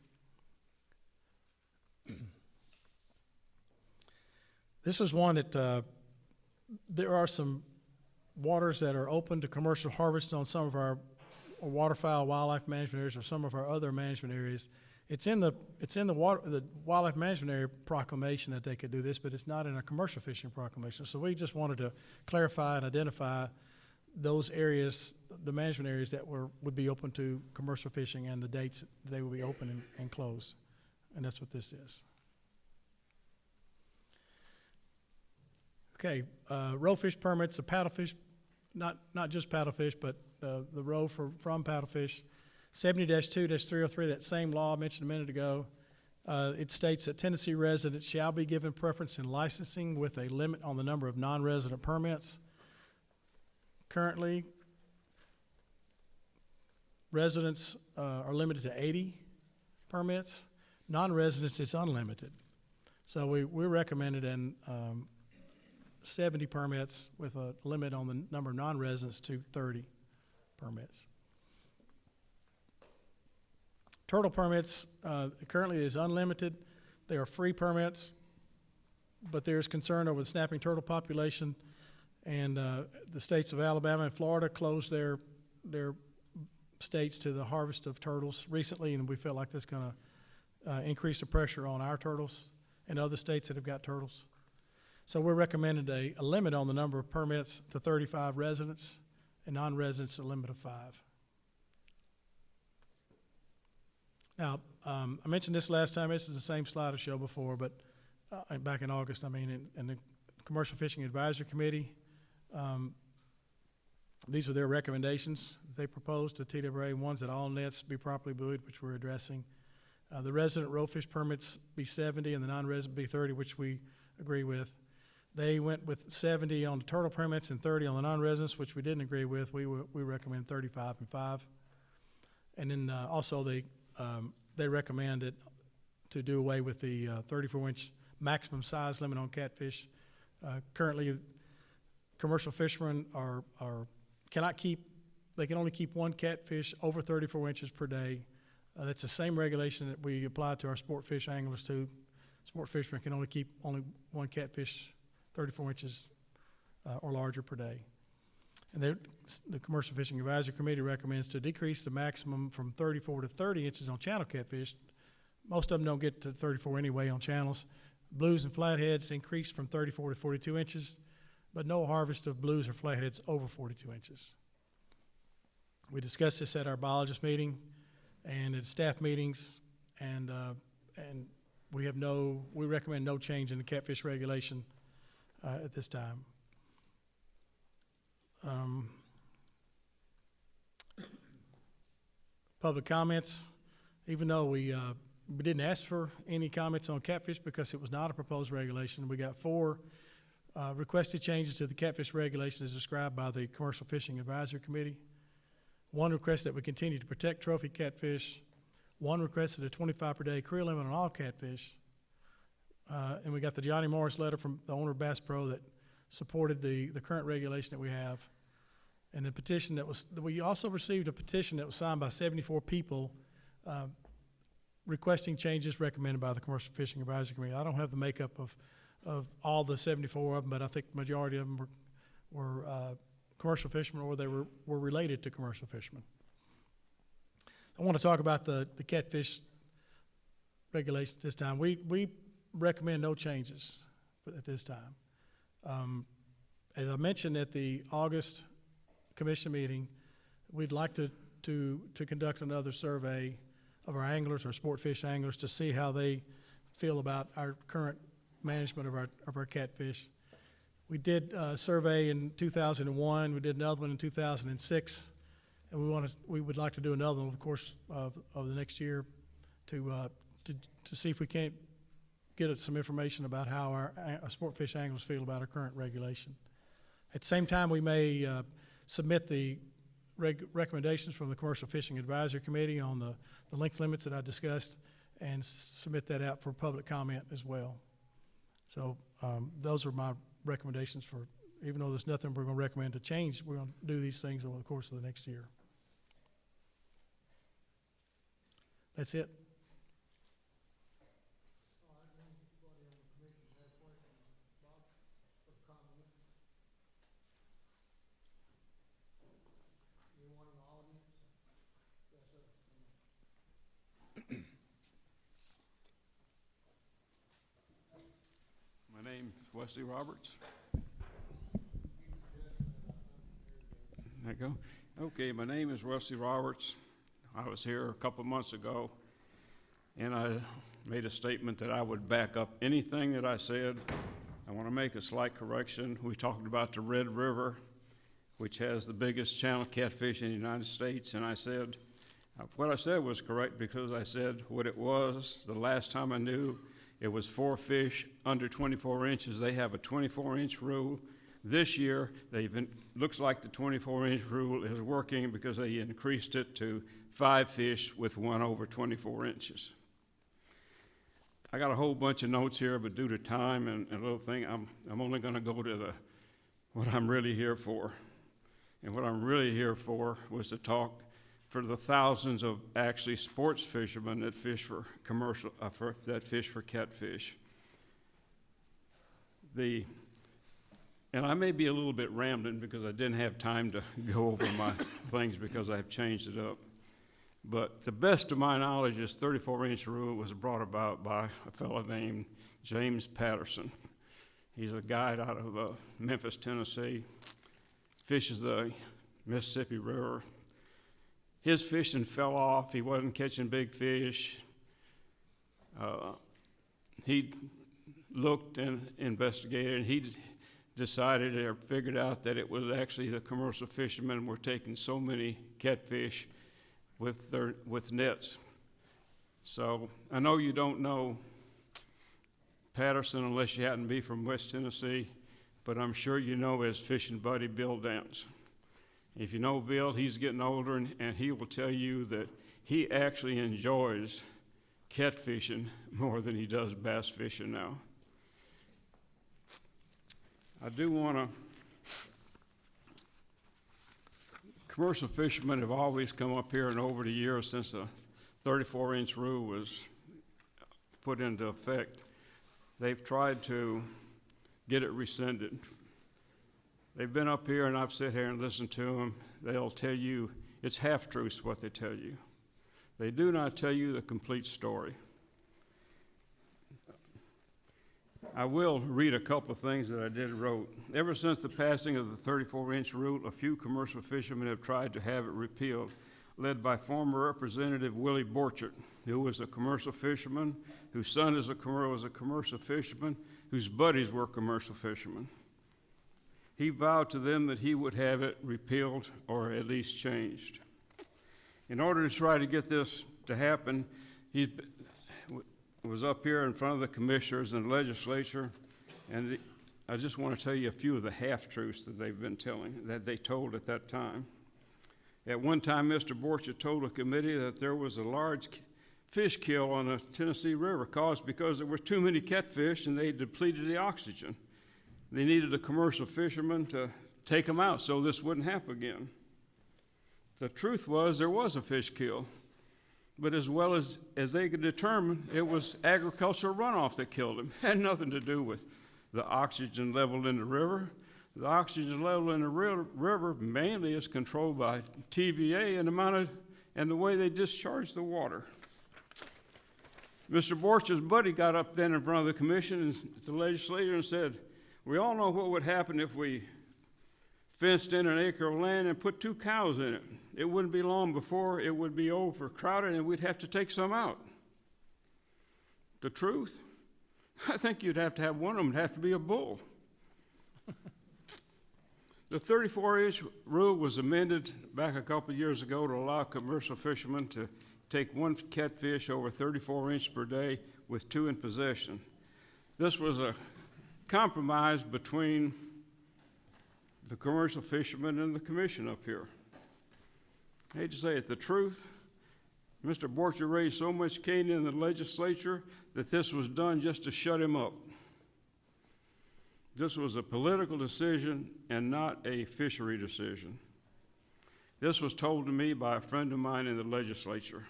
This is one that there are some waters that are open to commercial harvest on some of our waterfowl wildlife management areas or some of our other management areas. It's in the wildlife management area proclamation that they could do this, but it's not in a commercial fishing proclamation. So we just wanted to clarify and identify those areas, the management areas that would be open to commercial fishing and the dates that they will be open and closed. And that's what this is. Okay, roe fish permits, the paddlefish, not just paddlefish, but the roe from paddlefish. 70-2-303, that same law I mentioned a minute ago, it states that Tennessee residents shall be given preference in licensing with a limit on the number of non-resident permits. Currently, residents are limited to 80 permits. Non-residents, it's unlimited. So we recommended 70 permits with a limit on the number of non-residents to 30 permits. Turtle permits currently is unlimited. They are free permits, but there's concern over the snapping turtle population, and the states of Alabama and Florida closed their states to the harvest of turtles recently, and we felt like that's going to increase the pressure on our turtles and other states that have got turtles. So we're recommending a limit on the number of permits to 35 residents, and non-residents a limit of 5. Now, I mentioned this last time. This is the same slide I showed before, but back in August, in the Commercial Fishing Advisory Committee, these are their recommendations that they proposed to TWA. One's that all nets be properly buoyed, which we're addressing. The resident roe fish permits be 70 and the non-resident be 30, which we agree with. They went with 70 on the turtle permits and 30 on the non-residents, which we didn't agree with. We recommend 35 and 5. And then also they recommended to do away with the 34-inch maximum size limit on catfish. Currently, commercial fishermen can only keep one catfish over 34 inches per day. That's the same regulation that we apply to our sport fish anglers too. Sport fishermen can only keep one catfish 34 inches or larger per day. And the Commercial Fishing Advisory Committee recommends to decrease the maximum from 34 to 30 inches on channel catfish. Most of them don't get to 34 anyway on channels. Blues and flatheads increase from 34 to 42 inches, but no harvest of blues or flatheads over 42 inches. We discussed this at our biologist meeting and at staff meetings, and we recommend no change in the catfish regulation at this time. Public comments, even though we didn't ask for any comments on catfish because it was not a proposed regulation. We got 4 requested changes to the catfish regulation as described by the Commercial Fishing Advisory Committee. 1 request that we continue to protect trophy catfish. 1 requested a 25 per day creel limit on all catfish. And we got the Johnny Morris letter from the owner of Bass Pro that supported the current regulation that we have. And the petition we also received a petition that was signed by 74 people requesting changes recommended by the Commercial Fishing Advisory Committee. I don't have the makeup of all the 74 of them, but I think the majority of them were commercial fishermen, or they were related to commercial fishermen. I want to talk about the catfish regulation this time. We recommend no changes at this time. As I mentioned at the August commission meeting, we'd like to conduct another survey of our anglers, our sport fish anglers, to see how they feel about our current management of our catfish. We did a survey in 2001. We did another one in 2006, and we would like to do another one, of course, of the next year, to see if we can't get some information about how our sport fish anglers feel about our current regulation. At the same time, we may submit the recommendations from the Commercial Fishing Advisory Committee on the length limits that I discussed, and submit that out for public comment as well. So those are my recommendations for, even though there's nothing we're going to recommend to change, we're going to do these things over the course of the next year. That's it. My name is Wesley Roberts. There you go. Okay, my name is Wesley Roberts. I was here a couple months ago, and I made a statement that I would back up anything that I said. I want to make a slight correction. We talked about the Red River, which has the biggest channel catfish in the United States, and I said, what I said was correct, because I said what it was. The last time I knew, it was 4 fish under 24 inches. They have a 24-inch rule. This year, looks like the 24-inch rule is working, because they increased it to 5 fish with 1 over 24 inches. I got a whole bunch of notes here, but due to time and a little thing, I'm only going to go to what I'm really here for. And what I'm really here for was to talk for the thousands of actually sports fishermen that fish for commercial, that fish for catfish. And I may be a little bit rambling because I didn't have time to go over my things because I've changed it up. But the best of my knowledge, this 34-inch rule was brought about by a fellow named James Patterson. He's a guide out of Memphis, Tennessee, fishes the Mississippi River. His fishing fell off. He wasn't catching big fish. He looked and investigated, and he decided or figured out that it was actually the commercial fishermen were taking so many catfish with nets. So I know you don't know Patterson unless you happen to be from West Tennessee, but I'm sure you know his fishing buddy, Bill Dance. If you know Bill, he's getting older, and he will tell you that he actually enjoys catfishing more than he does bass fishing now. I do want to, commercial fishermen have always come up here, and over the years since the 34-inch rule was put into effect, they've tried to get it rescinded. They've been up here, and I've sat here and listened to them. They'll tell you, it's half-truths what they tell you. They do not tell you the complete story. I will read a couple of things that I wrote. Ever since the passing of the 34-inch rule, a few commercial fishermen have tried to have it repealed, led by former Representative Willie Borchert, who was a commercial fisherman, whose son was a commercial fisherman, whose buddies were commercial fishermen. He vowed to them that he would have it repealed or at least changed. In order to try to get this to happen, he was up here in front of the commissioners and the legislature, and I just want to tell you a few of the half-truths that they've been telling, that they told at that time. At one time, Mr. Borchert told a committee that there was a large fish kill on the Tennessee River caused because there were too many catfish and they depleted the oxygen. They needed a commercial fisherman to take them out so this wouldn't happen again. The truth was there was a fish kill, but as well as they could determine, it was agricultural runoff that killed him. It had nothing to do with the oxygen level in the river. The oxygen level in the river mainly is controlled by TVA and the way they discharge the water. Mr. Borch's buddy got up then in front of the commission and the legislature and said, we all know what would happen if we fenced in an acre of land and put 2 cows in it. It wouldn't be long before it would be overcrowded and we'd have to take some out. The truth? I think you'd have to have one of them. It'd have to be a bull. The 34-inch rule was amended back a couple of years ago to allow commercial fishermen to take 1 catfish over 34 inches per day with 2 in possession. This was a compromise between the commercial fishermen and the commission up here. I hate to say it, the truth, Mr. Borcher raised so much cane in the legislature that this was done just to shut him up. This was a political decision and not a fishery decision. This was told to me by a friend of mine in the legislature.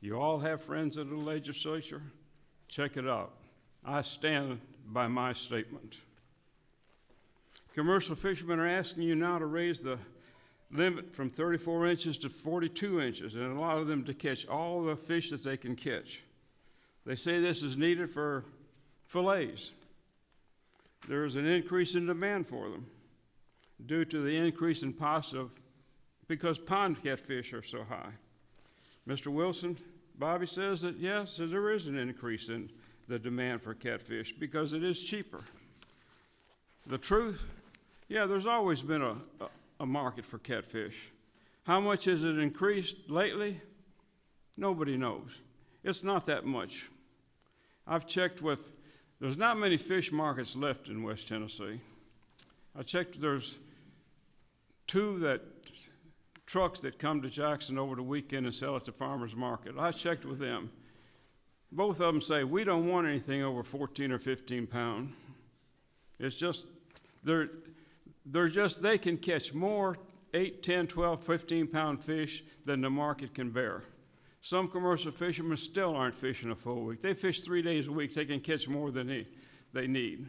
You all have friends in the legislature? Check it out. I stand by my statement. Commercial fishermen are asking you now to raise the limit from 34 inches to 42 inches and allow them to catch all the fish that they can catch. They say this is needed for fillets. There is an increase in demand for them due to the increase in because pond catfish are so high. Mr. Wilson, Bobby says that yes, there is an increase in the demand for catfish because it is cheaper. The truth, yeah, there's always been a market for catfish. How much has it increased lately? Nobody knows. It's not that much. I've checked there's not many fish markets left in West Tennessee. I checked, there's 2 trucks that come to Jackson over the weekend and sell at the farmer's market. I checked with them. Both of them say, we don't want anything over 14 or 15 pounds. It's just, they can catch more 8, 10, 12, 15 pound fish than the market can bear. Some commercial fishermen still aren't fishing a full week. They fish 3 days a week. They can catch more than they need.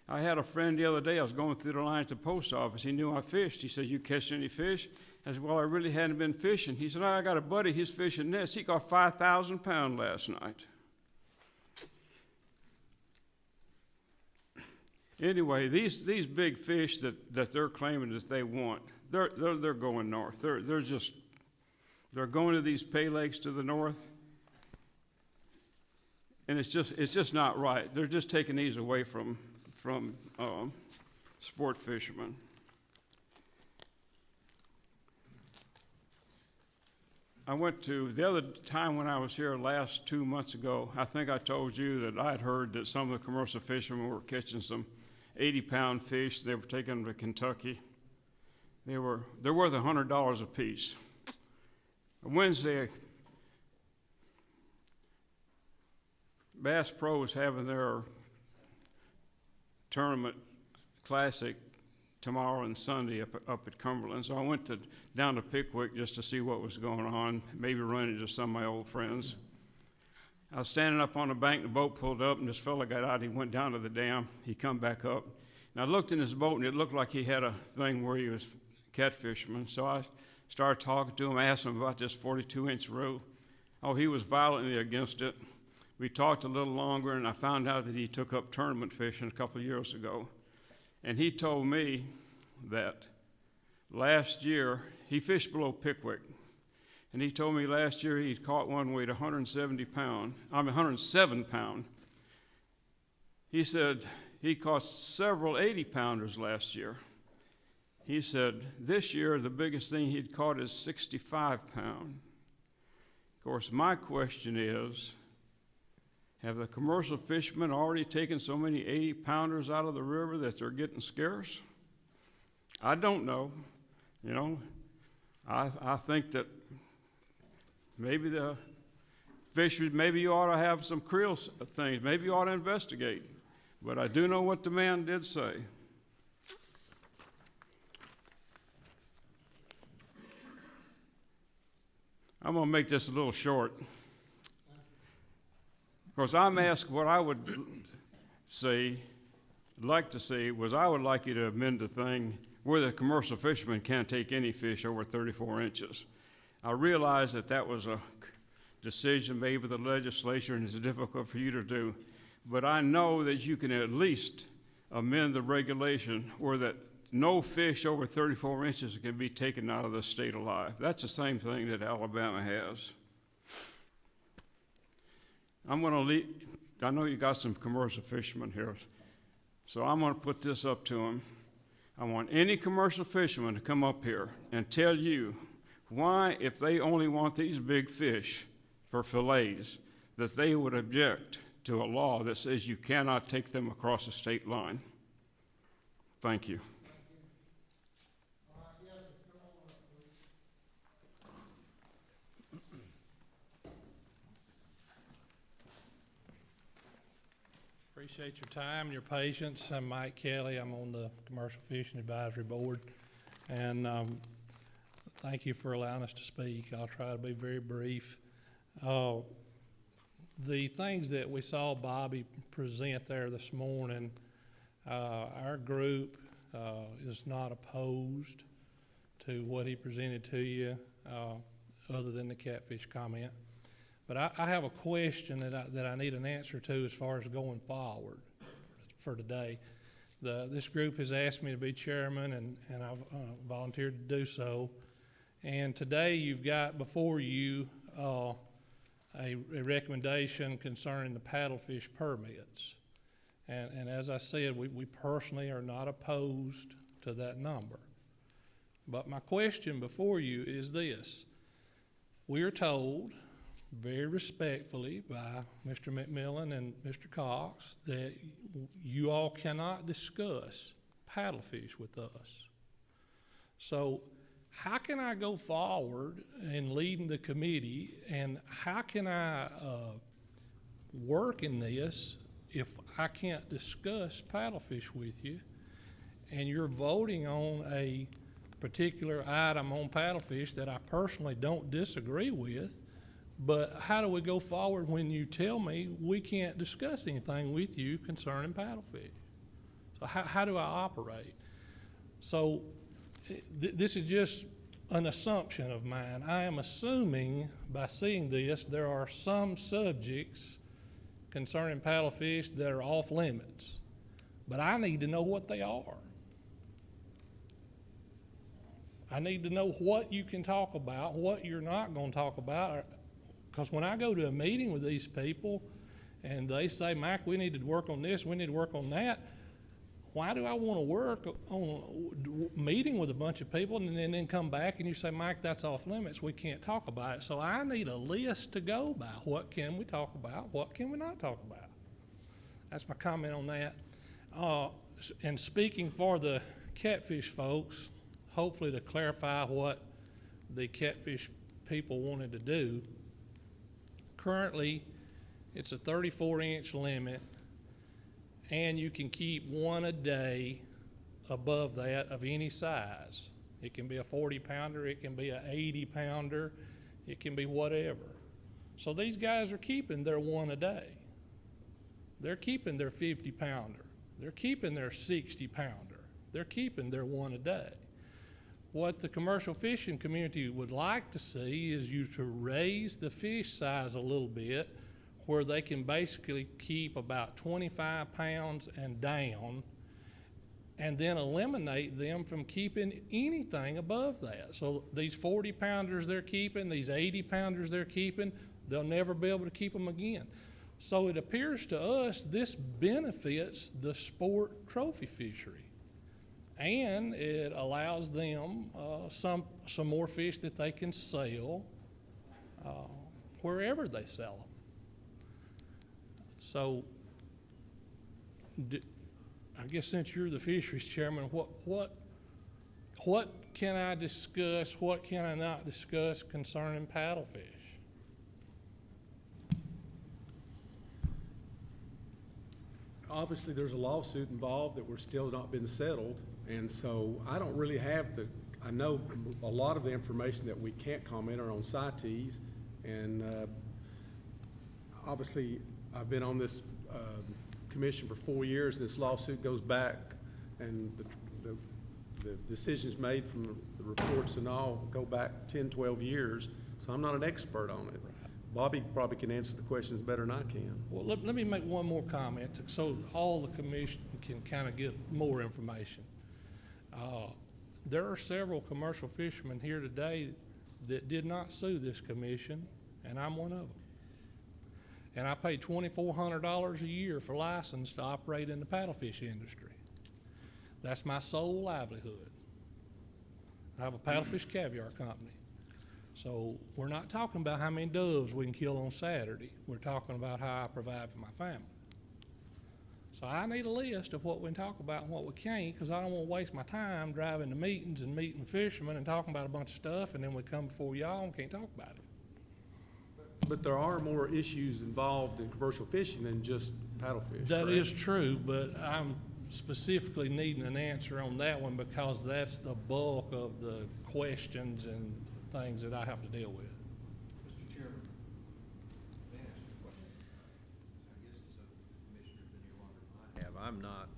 I had a friend the other day, I was going through the line at the post office. He knew I fished. He said, you catch any fish? I said, well, I really hadn't been fishing. He said, I got a buddy, he's fishing this. He caught 5,000 pounds last night. Anyway, these big fish that they're claiming that they want, they're going north. They're going to these pay lakes to the north, and it's just not right. They're just taking these away from sport fishermen. I went to, the other time when I was here last 2 months ago, I think I told you that I'd heard that some of the commercial fishermen were catching some 80-pound fish. They were taking them to Kentucky. They're worth $100 a piece. Wednesday, Bass Pro was having their tournament classic tomorrow and Sunday up at Cumberland. So I went down to Pickwick just to see what was going on, maybe run into some of my old friends. I was standing up on the bank, the boat pulled up, and this fella got out. He went down to the dam. He come back up. And I looked in his boat, and it looked like he had a thing where he was catfisherman. So I started talking to him, asked him about this 42-inch rule. Oh, he was violently against it. We talked a little longer, and I found out that he took up tournament fishing a couple of years ago. And he told me that last year, he fished below Pickwick. And he told me last year he'd caught one weighed 107 pounds. He said he caught several 80-pounders last year. He said this year the biggest thing he'd caught is 65 pounds. Of course, my question is, have the commercial fishermen already taken so many 80-pounders out of the river that they're getting scarce? I don't know. You know, I think that maybe the fisheries, maybe you ought to have some Creel things. Maybe you ought to investigate. But I do know what the man did say. I'm gonna make this a little short. Because I'm asked what I would like to see was I would like you to amend the thing where the commercial fishermen can't take any fish over 34 inches. I realize that that was a decision made by the legislature and it's difficult for you to do, but I know that you can at least amend the regulation where that no fish over 34 inches can be taken out of the state alive. That's the same thing that Alabama has. I'm gonna leave, I know you got some commercial fishermen here, so I'm gonna put this up to them. I want any commercial fisherman to come up here and tell you why, if they only want these big fish for fillets, that they would object to a law that says you cannot take them across the state line. Thank you. Appreciate your time and your patience. I'm Mike Kelly. I'm on the Commercial Fishing Advisory Board. And thank you for allowing us to speak. I'll try to be very brief. The things that we saw Bobby present there this morning, our group is not opposed to what he presented to you, other than the catfish comment. But I have a question that I need an answer to as far as going forward for today. This group has asked me to be chairman, and I've volunteered to do so. And today you've got before you a recommendation concerning the paddlefish permits. And as I said, we personally are not opposed to that number. But my question before you is this. We are told very respectfully by Mr. McMillan and Mr. Cox that you all cannot discuss paddlefish with us. So how can I go forward in leading the committee, and how can I work in this if I can't discuss paddlefish with you and you're voting on a particular item on paddlefish that I personally don't disagree with? But how do we go forward when you tell me we can't discuss anything with you concerning paddlefish? So how do I operate? So this is just an assumption of mine. I am assuming by seeing this, there are some subjects concerning paddlefish that are off limits, but I need to know what they are. I need to know what you can talk about, what you're not going to talk about. Because when I go to a meeting with these people and they say, Mike, we need to work on this, we need to work on that, why do I want to work on a meeting with a bunch of people and then come back and you say, Mike, that's off limits, we can't talk about it? So I need a list to go by. What can we talk about? What can we not talk about? That's my comment on that. And speaking for the catfish folks, hopefully to clarify what the catfish people wanted to do, currently, it's a 34-inch limit, and you can keep one a day above that of any size. It can be a 40-pounder, it can be an 80-pounder, it can be whatever. So these guys are keeping their one a day. They're keeping their 50-pounder. They're keeping their 60-pounder. They're keeping their one a day. What the commercial fishing community would like to see is you to raise the fish size a little bit where they can basically keep about 25 pounds and down, and then eliminate them from keeping anything above that. So these 40-pounders they're keeping, these 80-pounders they're keeping, they'll never be able to keep them again. So it appears to us this benefits the sport trophy fishery. And it allows them some more fish that they can sell wherever they sell them. So, I guess since you're the fisheries chairman, what can I discuss? What can I not discuss concerning paddlefish? Obviously, there's a lawsuit involved that we're still not been settled, and so I don't really have the I know a lot of the information that we can't comment are on CITES, and obviously, I've been on this commission for 4 years. This lawsuit goes back, and the decisions made from the reports and all go back 10, 12 years, so I'm not an expert on it. Bobby probably can answer the questions better than I can. Well, let me make one more comment so all the commission can kind of get more information. There are several commercial fishermen here today that did not sue this commission, and I'm one of them. And I pay $2,400 a year for license to operate in the paddlefish industry. That's my sole livelihood. I have a paddlefish caviar company. So we're not talking about how many doves we can kill on Saturday. We're talking about how I provide for my family. So I need a list of what we can talk about and what we can't, because I don't want to waste my time driving to meetings and meeting fishermen and talking about a bunch of stuff, and then we come before y'all and can't talk about it. But there are more issues involved in commercial fishing than just paddlefish. That correct? is true, but I'm specifically needing an answer on that one because that's the bulk of the questions and things that I have to deal with. Mr. Chairman, may I ask you a question? I guess it's a commissioner been here longer than I have. I'm not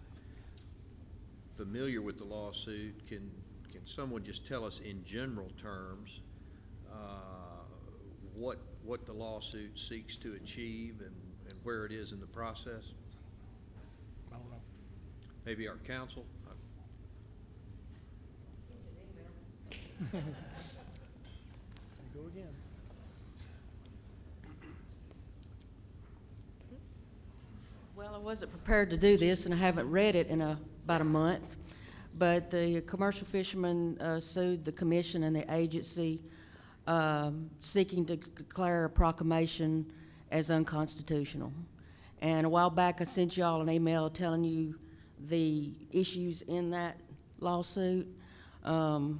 familiar with the lawsuit. Can someone just tell us in general terms what the lawsuit seeks to achieve and where it is in the process? I don't know. Maybe our counsel? Go again. Well, I wasn't prepared to do this, and I haven't read it in about a month, but the commercial fishermen sued the commission and the agency seeking to declare a proclamation as unconstitutional. And a while back, I sent y'all an email telling you the issues in that lawsuit. Well,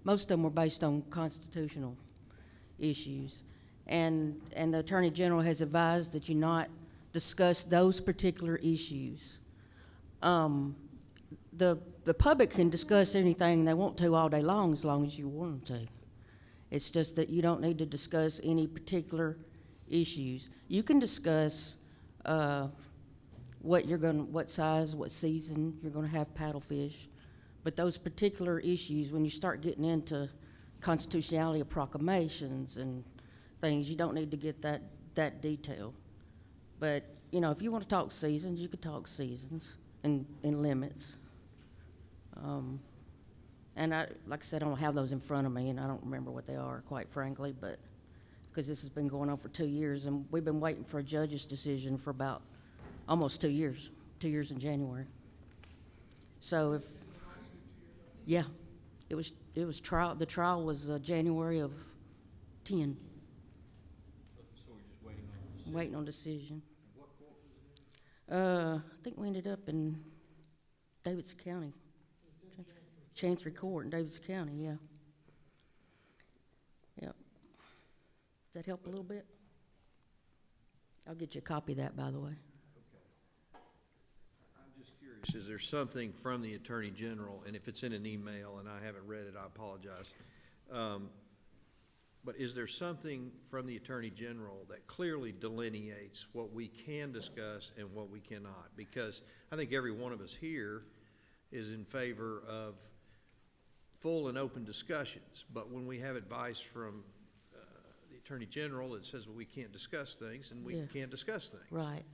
most of them were based on constitutional issues. And the Attorney General has advised that you not discuss those particular issues. The public can discuss anything they want to all day long as you want them to. It's just that you don't need to discuss any particular issues. You can discuss what size, what season you're gonna have paddlefish, but those particular issues, when you start getting into constitutionality of proclamations and things, you don't need to get that detail. But, you know, if you want to talk seasons, you could talk seasons and limits. And like I said, I don't have those in front of me, and I don't remember what they are, quite frankly, but because this has been going on for 2 years, and we've been waiting for a judge's decision for about almost 2 years, 2 years in January. So yeah, it was trial. The trial was January of 10. So we're just waiting on a decision. Waiting on decision. What court was it in? I think we ended up in Davidson County. Chancery Court in Davidson County, yeah. Yep. Does that help a little bit? I'll get you a copy of that, by the way. I'm just curious, is there something from the Attorney General, and if it's in an email and I haven't read it, I apologize, but is there something from the Attorney General that clearly delineates what we can discuss and what we cannot? Because I think every one of us here is in favor of full and open discussions, but when we have advice from the Attorney General that says, well, we can't discuss things, and we can't discuss things. Right.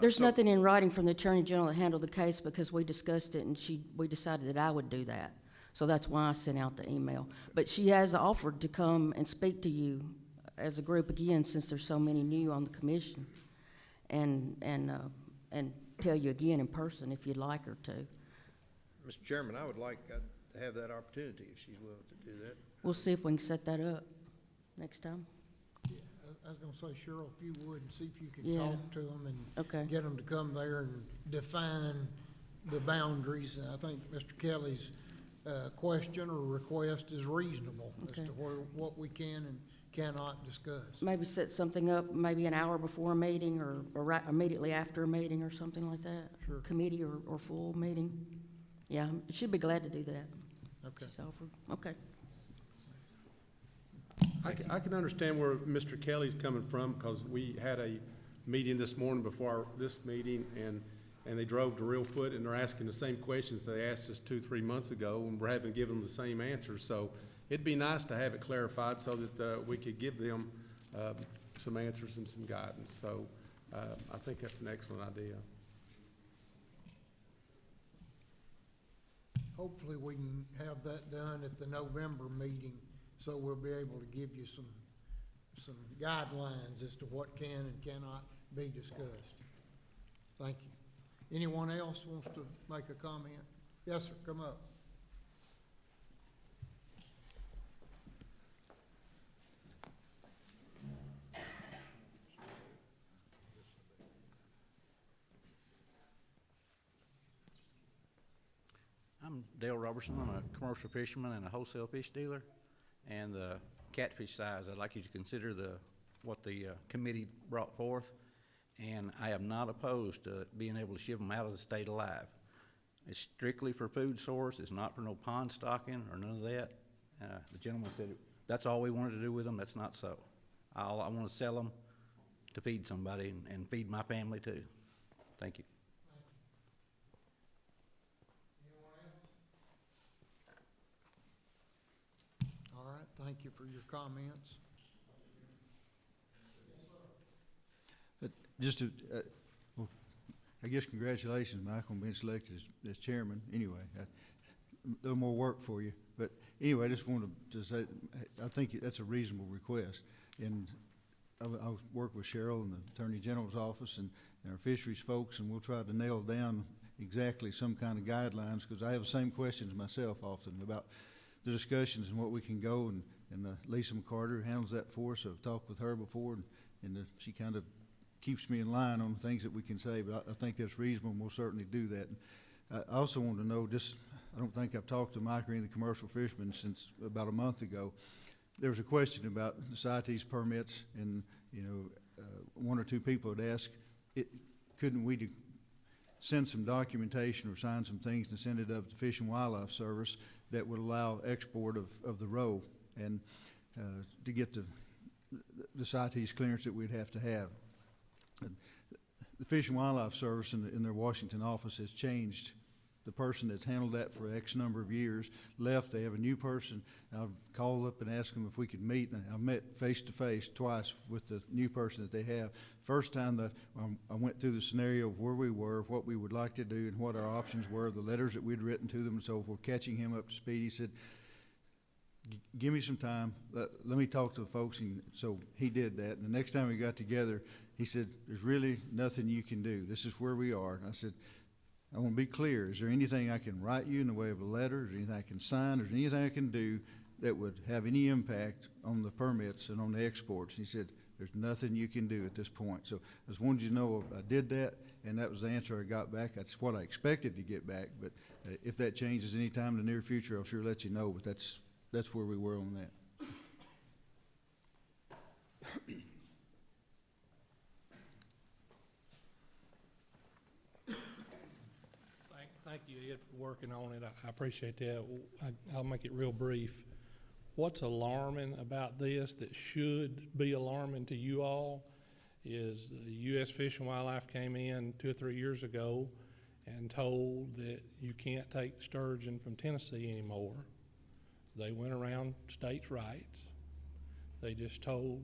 There's nothing in writing from the Attorney General that handled the case because we discussed it and we decided that I would do that. So that's why I sent out the email. But she has offered to come and speak to you as a group again, since there's so many new on the commission, and tell you again in person if you'd like her to. Mr. Chairman, I would like to have that opportunity if she's willing to do that. We'll see if we can set that up next time. Yeah, I was gonna say, Cheryl, if you would, and see if you Yeah. can talk to them and Okay. get them to come there and define the boundaries. I think Mr. Kelly's question or request is reasonable as Okay. to what we can and cannot discuss. Maybe set something up, maybe an hour before a meeting or right immediately after a meeting or something like that. Sure. Committee or full meeting, Yeah, she'd be glad to do that. Okay. She's offered, okay. I can understand where Mr. Kelly's coming from, because we had a meeting this morning before this meeting, and they drove to Reelfoot, and they're asking the same questions they asked us 2-3 months ago, and we're having to give them the same answers. So it'd be nice to have it clarified so that we could give them some answers and some guidance. So I think that's an excellent idea. Hopefully, we can have that done at the November meeting, so we'll be able to give you some guidelines as to what can and cannot be discussed. Thank you. Anyone else wants to make a comment? Yes, sir, come up. I'm Dale Robertson. I'm a commercial fisherman and a wholesale fish dealer. And the catfish size, I'd like you to consider what the committee brought forth. And I am not opposed to being able to ship them out of the state alive. It's strictly for food source. It's not for no pond stocking or none of that. The gentleman said that's all we wanted to do with them. That's not so. I want to sell them to feed somebody and feed my family too. Thank you. All right, thank you for your comments. Just to, well, I guess congratulations, Michael, on being selected as chairman. Anyway, a little more work for you. But anyway, I just wanted to say, I think that's a reasonable request. And I'll work with Cheryl in the Attorney General's office and our fisheries folks, and we'll try to nail down exactly some kind of guidelines, because I have the same questions myself often about the discussions and what we can go. And Lisa McCarter handles that for us. I've talked with her before, and she kind of keeps me in line on the things that we can say, but I think that's reasonable, and we'll certainly do that. I also want to know, I don't think I've talked to Mike or any of the commercial fishermen since about a month ago. There was a question about the CITES permits, and one or two people had asked, couldn't we send some documentation or sign some things and send it up to the Fish and Wildlife Service that would allow export of the roe, and to get the CITES clearance that we'd have to have. The Fish and Wildlife Service in their Washington office has changed. The person that's handled that for X number of years left. They have a new person. I've called up and asked them if we could meet, and I've met face-to-face twice with the new person that they have. First time that I went through the scenario of where we were, what we would like to do, and what our options were, the letters that we'd written to them and so forth, catching him up to speed. He said, give me some time, let me talk to the folks, and so he did that. And the next time we got together, he said, there's really nothing you can do. This is where we are. And I said, I want to be clear. Is there anything I can write you in the way of a letter? Is there anything I can sign? Is there anything I can do that would have any impact on the permits and on the exports? And he said, there's nothing you can do at this point. So I just wanted you to know I did that, and that was the answer I got back. That's what I expected to get back. But if that changes any time in the near future, I'll sure let you know. But that's where we were on that. Thank you, Ed, for working on it. I appreciate that. I'll make it real brief. What's alarming about this that should be alarming to you all is the U.S. Fish and Wildlife came in 2 or 3 years ago and told that you can't take sturgeon from Tennessee anymore. They went around states' rights. They just told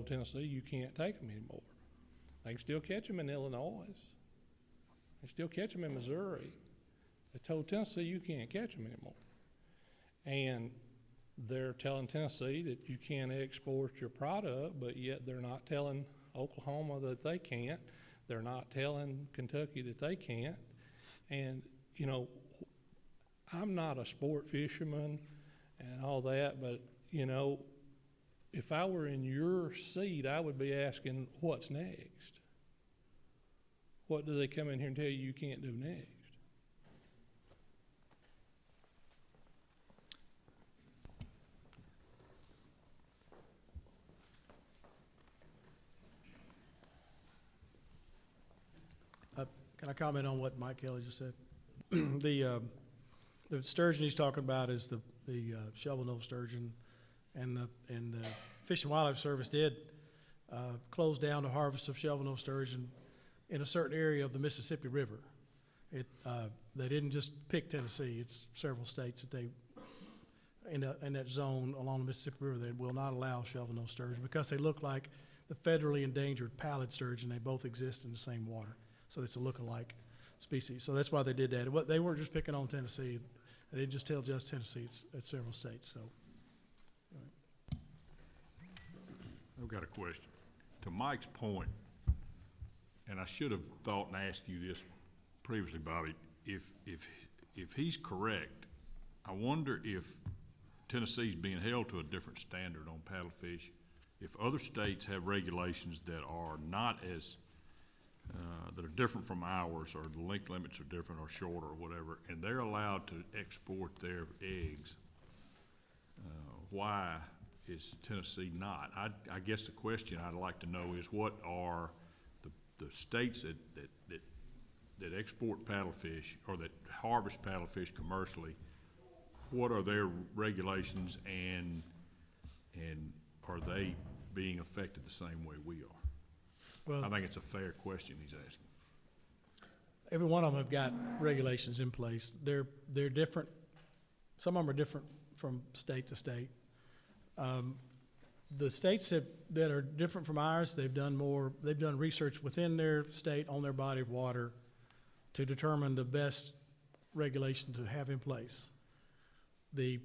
Tennessee you can't take them anymore. They can still catch them in Illinois. They still catch them in Missouri. They told Tennessee you can't catch them anymore. And they're telling Tennessee that you can't export your product, but yet they're not telling Oklahoma that they can't. They're not telling Kentucky that they can't. And, I'm not a sport fisherman and all that, but, if I were in your seat, I would be asking, what's next? What do they come in here and tell you can't do next? Can I comment on what Mike Kelly just said? The sturgeon he's talking about is the shovel-nose sturgeon, and the Fish and Wildlife Service did close down the harvest of shovel-nose sturgeon in a certain area of the Mississippi River. They didn't just pick Tennessee; it's several states that they in that zone along the Mississippi River that will not allow shovel-nose sturgeon because they look like the federally endangered pallid sturgeon. They both exist in the same water, so it's a look-alike species. So that's why they did that. They weren't just picking on Tennessee. They didn't just tell just Tennessee. It's several states. So, I've got a question. To Mike's point, and I should have thought and asked you this previously, Bobby, if he's correct, I wonder if Tennessee's being held to a different standard on paddlefish. If other states have regulations that are not as that are different from ours, or the length limits are different or shorter or whatever, and they're allowed to export their eggs, why is Tennessee not? I guess the question I'd like to know is what are the states that export paddlefish or that harvest paddlefish commercially, what are their regulations, and are they being affected the same way we are? well, I think it's a fair question he's asking. every one of them have got regulations in place. They're different. Some of them are different from state to state. The states that are different from ours, they've done research within their state on their body of water to determine the best regulation to have in place. The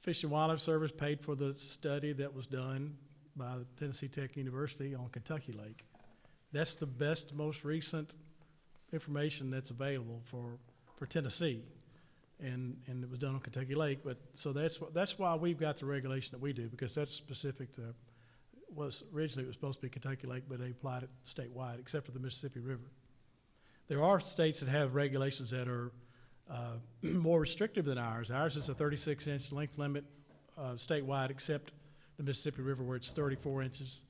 Fish and Wildlife Service paid for the study that was done by Tennessee Tech University on Kentucky Lake. That's the best, most recent information that's available for Tennessee. And it was done on Kentucky Lake, but so that's why we've got the regulation that we do, because that's specific to originally it was supposed to be Kentucky Lake, but they applied it statewide, except for the Mississippi River. There are states that have regulations that are more restrictive than ours. Ours is a 36-inch length limit statewide, except the Mississippi River where it's 34 inches.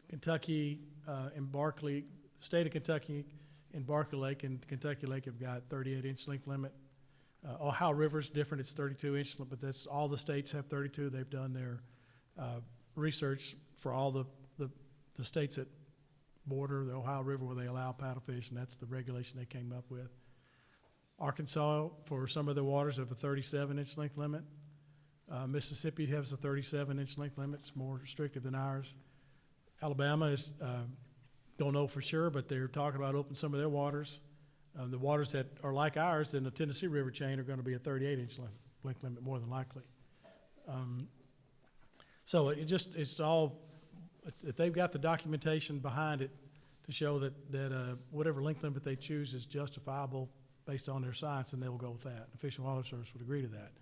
Kentucky and Barkley, the state of Kentucky and Barkley Lake and Kentucky Lake have got 38-inch length limit. Ohio River's different, it's 32-inch, but that's all the states have 32. They've done their research for all the states that border the Ohio River where they allow paddlefish, and that's the regulation they came up with. Arkansas, for some of their waters, have a 37-inch length limit. Mississippi has a 37-inch length limit. It's more restrictive than ours. Alabama is, don't know for sure, but they're talking about opening some of their waters. The waters that are like ours in the Tennessee River chain are going to be a 38-inch length limit more than likely. So it's all, if they've got the documentation behind it to show that whatever length limit they choose is justifiable based on their science, then they'll go with that. The Fish and Wildlife Service would agree to that.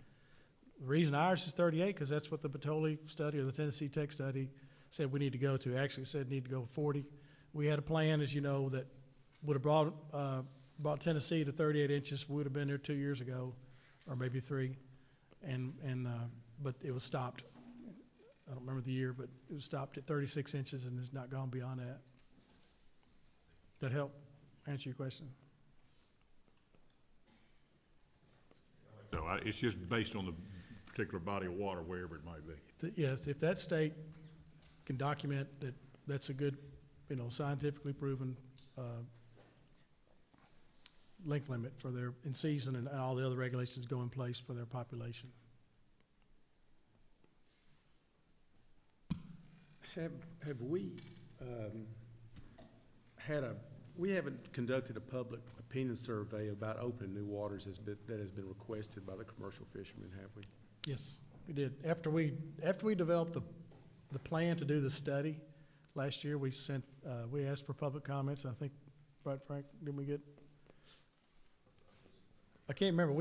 The reason ours is 38, because that's what the Batoli study or the Tennessee Tech study said we need to go to. Actually said need to go 40. We had a plan, as you know, that would have brought Tennessee to 38 inches. We would have been there 2 years ago, or maybe 3, but it was stopped. I don't remember the year, but it was stopped at 36 inches and has not gone beyond that. That help answer your question? So it's just based on the particular body of water, wherever it might be. Yes, if that state can document that that's a good, scientifically proven length limit for their in season, and all the other regulations go in place for their population. Have we we haven't conducted a public opinion survey about opening new waters that has been requested by the commercial fishermen, have we? Yes, we did. After we developed the plan to do the study last year, we asked for public comments. I think, right, Frank, didn't we get? I can't remember.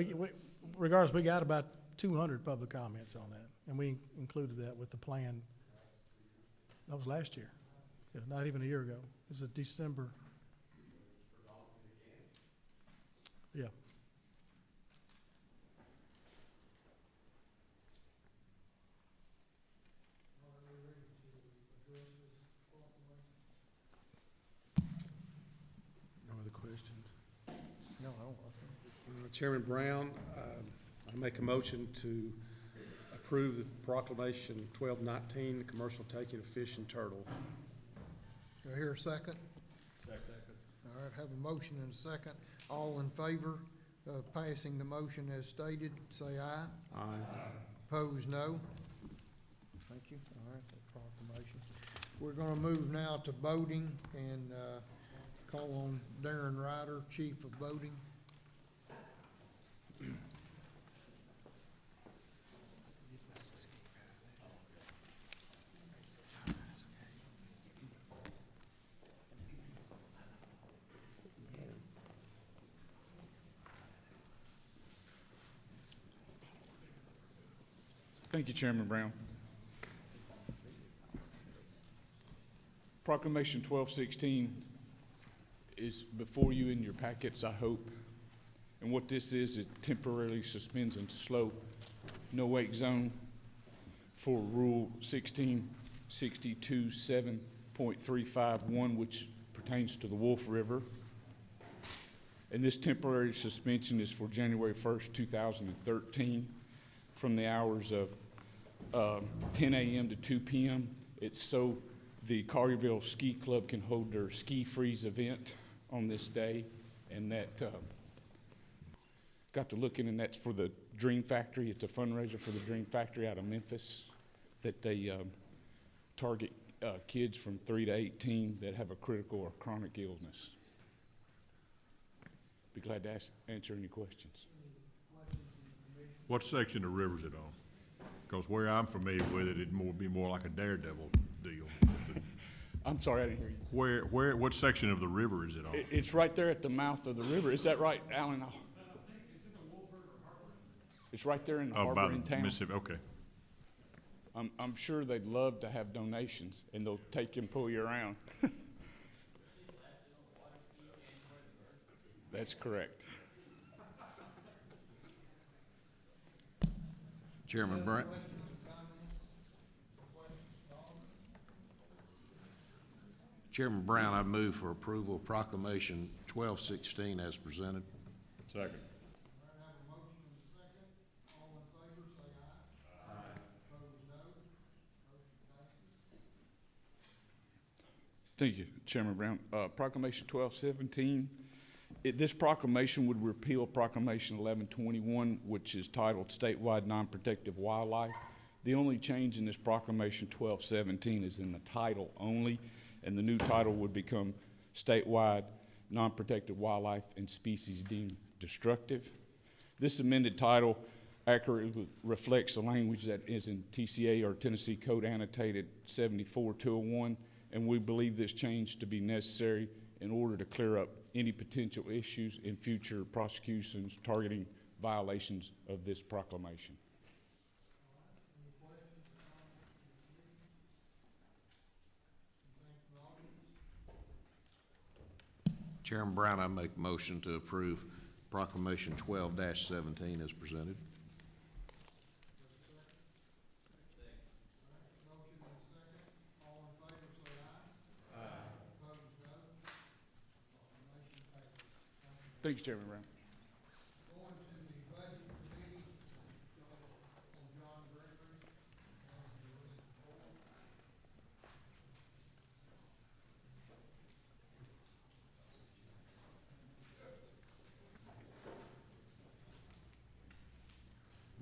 Regardless, we got about 200 public comments on that, and we included that with the plan. That was last year. Yeah, not even a year ago. It was December. Yeah. No other questions? No, I don't. Chairman Brown, I make a motion to approve the proclamation 1219, the commercial taking of fish and turtles. Do I hear a second? Second. All right, have a motion and a second. All in favor of passing the motion as stated, say aye. Aye. Opposed, no. Thank you. All right, that proclamation. We're gonna move now to boating and, call on Darren Ryder, Chief of Boating. Thank you, Chairman Brown. Proclamation 1216 is before you in your packets, I hope. And what this is, it temporarily suspends and slow no wake zone for Rule 1662.7.351, which pertains to the Wolf River. And this temporary suspension is for January 1st, 2013, from the hours of 10 a.m. to 2 p.m. It's so the Collierville Ski Club can hold their ski freeze event on this day, and that got to looking, and that's for the Dream Factory. It's a fundraiser for the Dream Factory out of Memphis that they target kids from 3 to 18 that have a critical or chronic illness. Be glad to answer any questions. What section of the river is it on? Because where I'm familiar with it, it'd be more like a daredevil deal. I'm sorry, I didn't hear you. What section of the river is it on? It's right there at the mouth of the river. Is that right, Alan? It's right there in the harbor by in the town. Mississippi, okay. I'm sure they'd love to have donations, and they'll take you and pull you around. That's correct. Chairman Brown. Chairman Brown, I move for approval of Proclamation 1216 as presented. Second. Thank you, Chairman Brown. Proclamation 1217. This proclamation would repeal Proclamation 1121, which is titled Statewide Non-Protective Wildlife. The only change in this Proclamation 1217 is in the title only, and the new title would become Statewide Non-Protected Wildlife and Species Deemed Destructive. This amended title accurately reflects the language that is in TCA or Tennessee Code Annotated 74-201, and we believe this change to be necessary in order to clear up any potential issues in future prosecutions targeting violations of this proclamation. Chairman Brown, I make a motion to approve Proclamation 12-17 as presented. Thank you, Chairman Brown.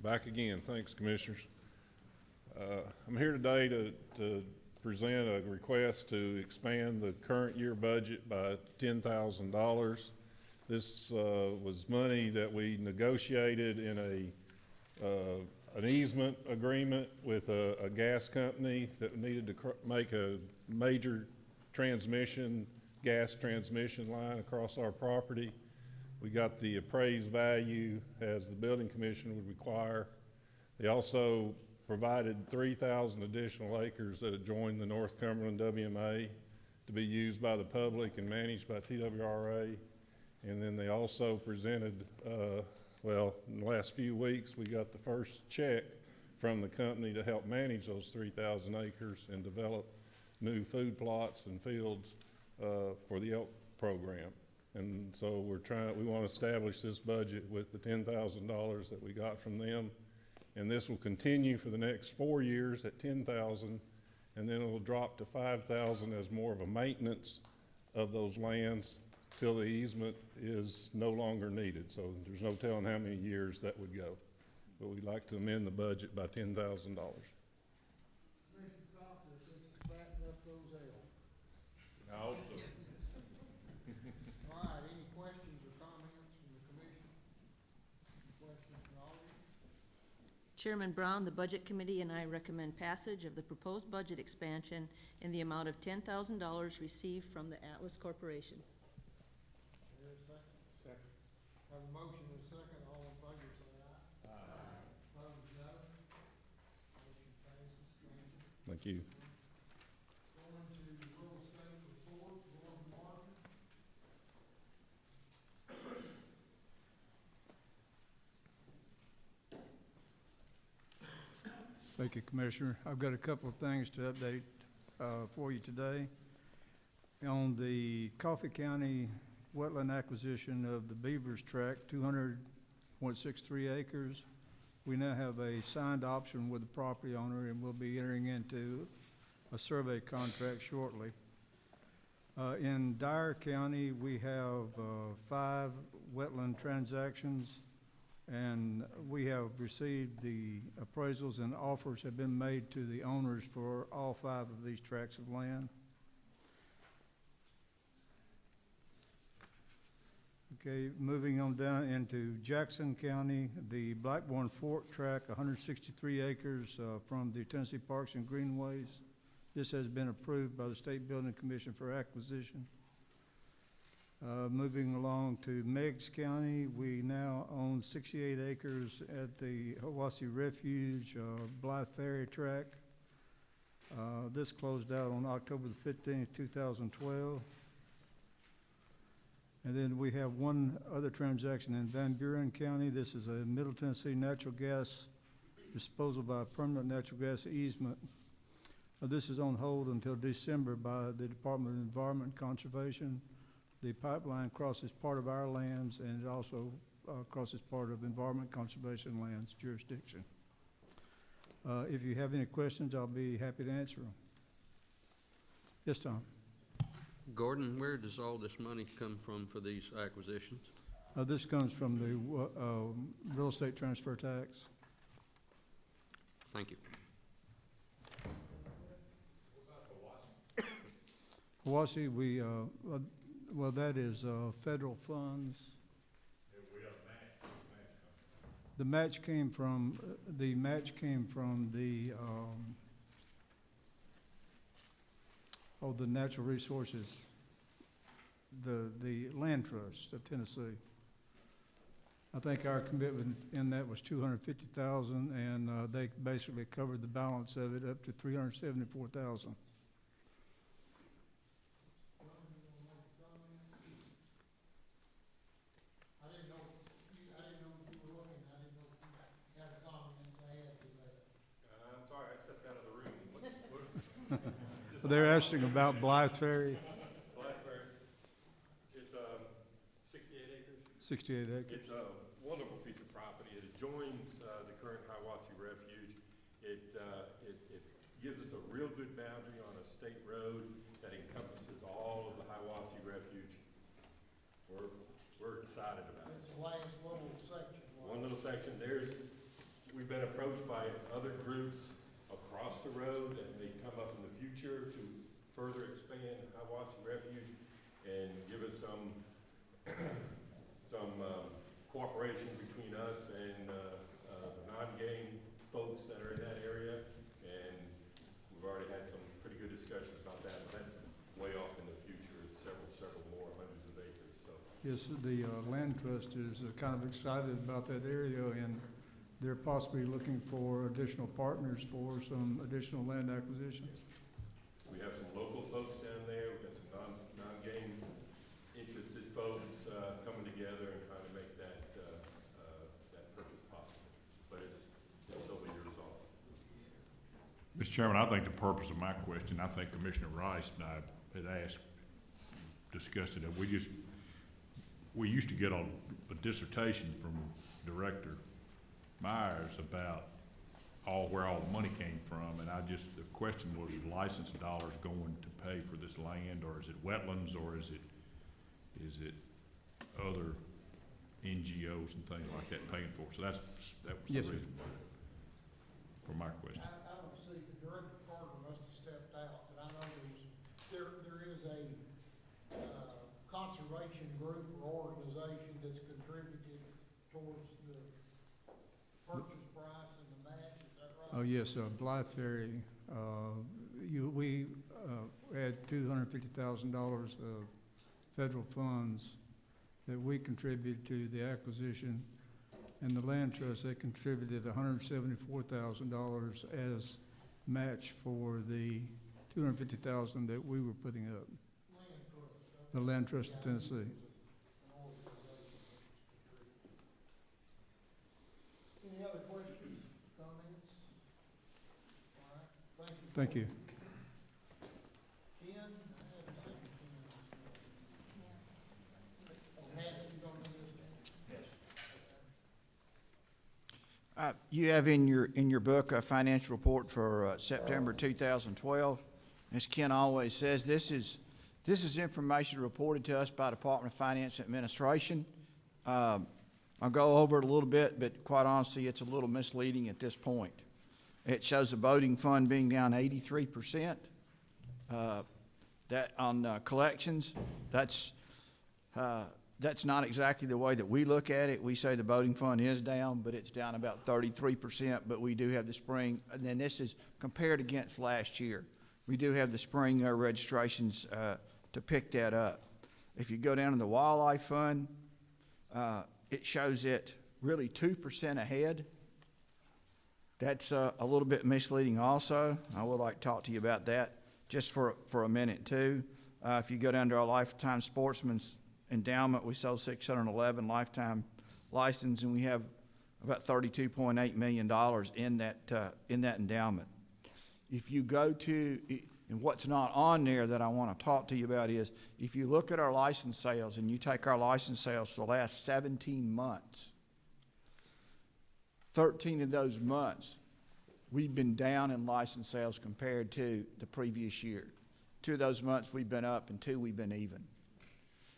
Back again. Thanks, Commissioners. I'm here today to present a request to expand the current year budget by $10,000. This was money that we negotiated in an easement agreement with a gas company that needed to make a major gas transmission line across our property. We got the appraised value as the building commission would require. They also provided 3,000 additional acres that adjoin the North Cumberland WMA to be used by the public and managed by TWRA. And then they also presented, well, in the last few weeks, we got the first check from the company to help manage those 3,000 acres and develop new food plots and fields for the elk program. And so we want to establish this budget with the $10,000 that we got from them. And this will continue for the next 4 years at $10,000, and then it'll drop to $5,000 as more of a maintenance of those lands till the easement is no longer needed. So there's no telling how many years that would go. But we'd like to amend the budget by $10,000. All right, any questions or comments from the commission? Questions from the audience? Chairman Brown, the Budget Committee and I recommend passage of the proposed budget expansion in the amount of $10,000 received from the Atlas Corporation. Is there a second? Second. Have a motion and a second. All in favor say aye. Aye. Opposed, no. Motion passes. Thank you. Thank you. Going to real estate report, Gordon Martin. Thank you, Commissioner. I've got a couple of things to update for you today. On the Coffee County wetland acquisition of the Beavers Tract, 200.63 acres, we now have a signed option with the property owner, and we'll be entering into a survey contract shortly. In Dyer County, we have 5 wetland transactions, and we have received the appraisals, and offers have been made to the owners for all 5 of these tracts of land. Okay, moving on down into Jackson County, the Blackburn Fork tract, 163 acres from the Tennessee Parks and Greenways. This has been approved by the State Building Commission for acquisition. Moving along to Meigs County, we now own 68 acres at the Hiwassee Refuge, Blythe Ferry tract. This closed out on October the 15th, 2012. And then we have one other transaction in Van Buren County. This is a Middle Tennessee natural gas disposal by a permanent natural gas easement. This is on hold until December by the Department of Environment and Conservation. The pipeline crosses part of our lands, and it also crosses part of Environment Conservation lands jurisdiction. If you have any questions, I'll be happy to answer them. Yes, Tom? Gordon, where does all this money come from for these acquisitions? This comes from the real estate transfer tax. Thank you. Hiwassee, we, well, that is federal funds. The match came from the the natural resources, the land trust of Tennessee. I think our commitment in that was $250,000, and they basically covered the balance of it up to $374,000. They're asking about Blythe Ferry. Blythe Ferry, it's 68 acres. 68 acres. It's a wonderful piece of property. It adjoins the current Hiwassee Refuge. It gives us a real good boundary on a state road that encompasses all of the Hiwassee Refuge. We're excited about it. It's the last little section. One little section. We've been approached by other groups across the road that may come up in the future to further expand Hiwassee Refuge and give us some cooperation between us and the non-game folks that are in that area. And we've already had some pretty good discussions about that, but that's way off in the future. It's several more hundreds of acres. So Yes, the land trust is kind of excited about that area, and they're possibly looking for additional partners for some additional land acquisitions. we have some local folks down there. We've got some non-game interested folks coming together and trying to make that purpose possible. But it's over years off. Mr. Chairman, I think the purpose of my question, I think Commissioner Rice and I had discussed it, that we just we used to get a dissertation from Director Myers about where all the money came from, and the question was, license dollars going to pay for this land, or is it wetlands, or is it other NGOs and things like that paying for it? So that was Yes, the sir. reason for my question. I don't see, the Director Carter must have stepped out, but I know there is a conservation group or organization that's contributed towards the purchase price and the match, is that right? Oh, yes, Blythe Ferry, we had $250,000 of federal funds that we contributed to the acquisition, and the land trust, they contributed $174,000 as match for the $250,000 that we were putting up. The Land Trust of Tennessee. Any other questions, comments? All right, thank you. Thank you. Ken, I haven't seen Ken. Nancy, you gonna do this? Yes. You have in your book a financial report for September 2012. As Ken always says, this is information reported to us by Department of Finance and Administration. I'll go over it a little bit, but quite honestly, it's a little misleading at this point. It shows the boating fund being down 83%. That on collections, that's not exactly the way that we look at it. We say the boating fund is down, but it's down about 33%, but we do have the spring, and then this is compared against last year. We do have the spring registrations to pick that up. If you go down to the walleye fund, it shows it really 2% ahead. That's a little bit misleading also. I would like to talk to you about that just for a minute too. If you go down to our Lifetime Sportsman's Endowment, we sold 611 lifetime license, and we have about $32.8 million in that endowment. If you go to, and what's not on there that I want to talk to you about is, if you look at our license sales and you take our license sales for the last 17 months, 13 of those months, we've been down in license sales compared to the previous year. 2 of those months we've been up, and 2 we've been even.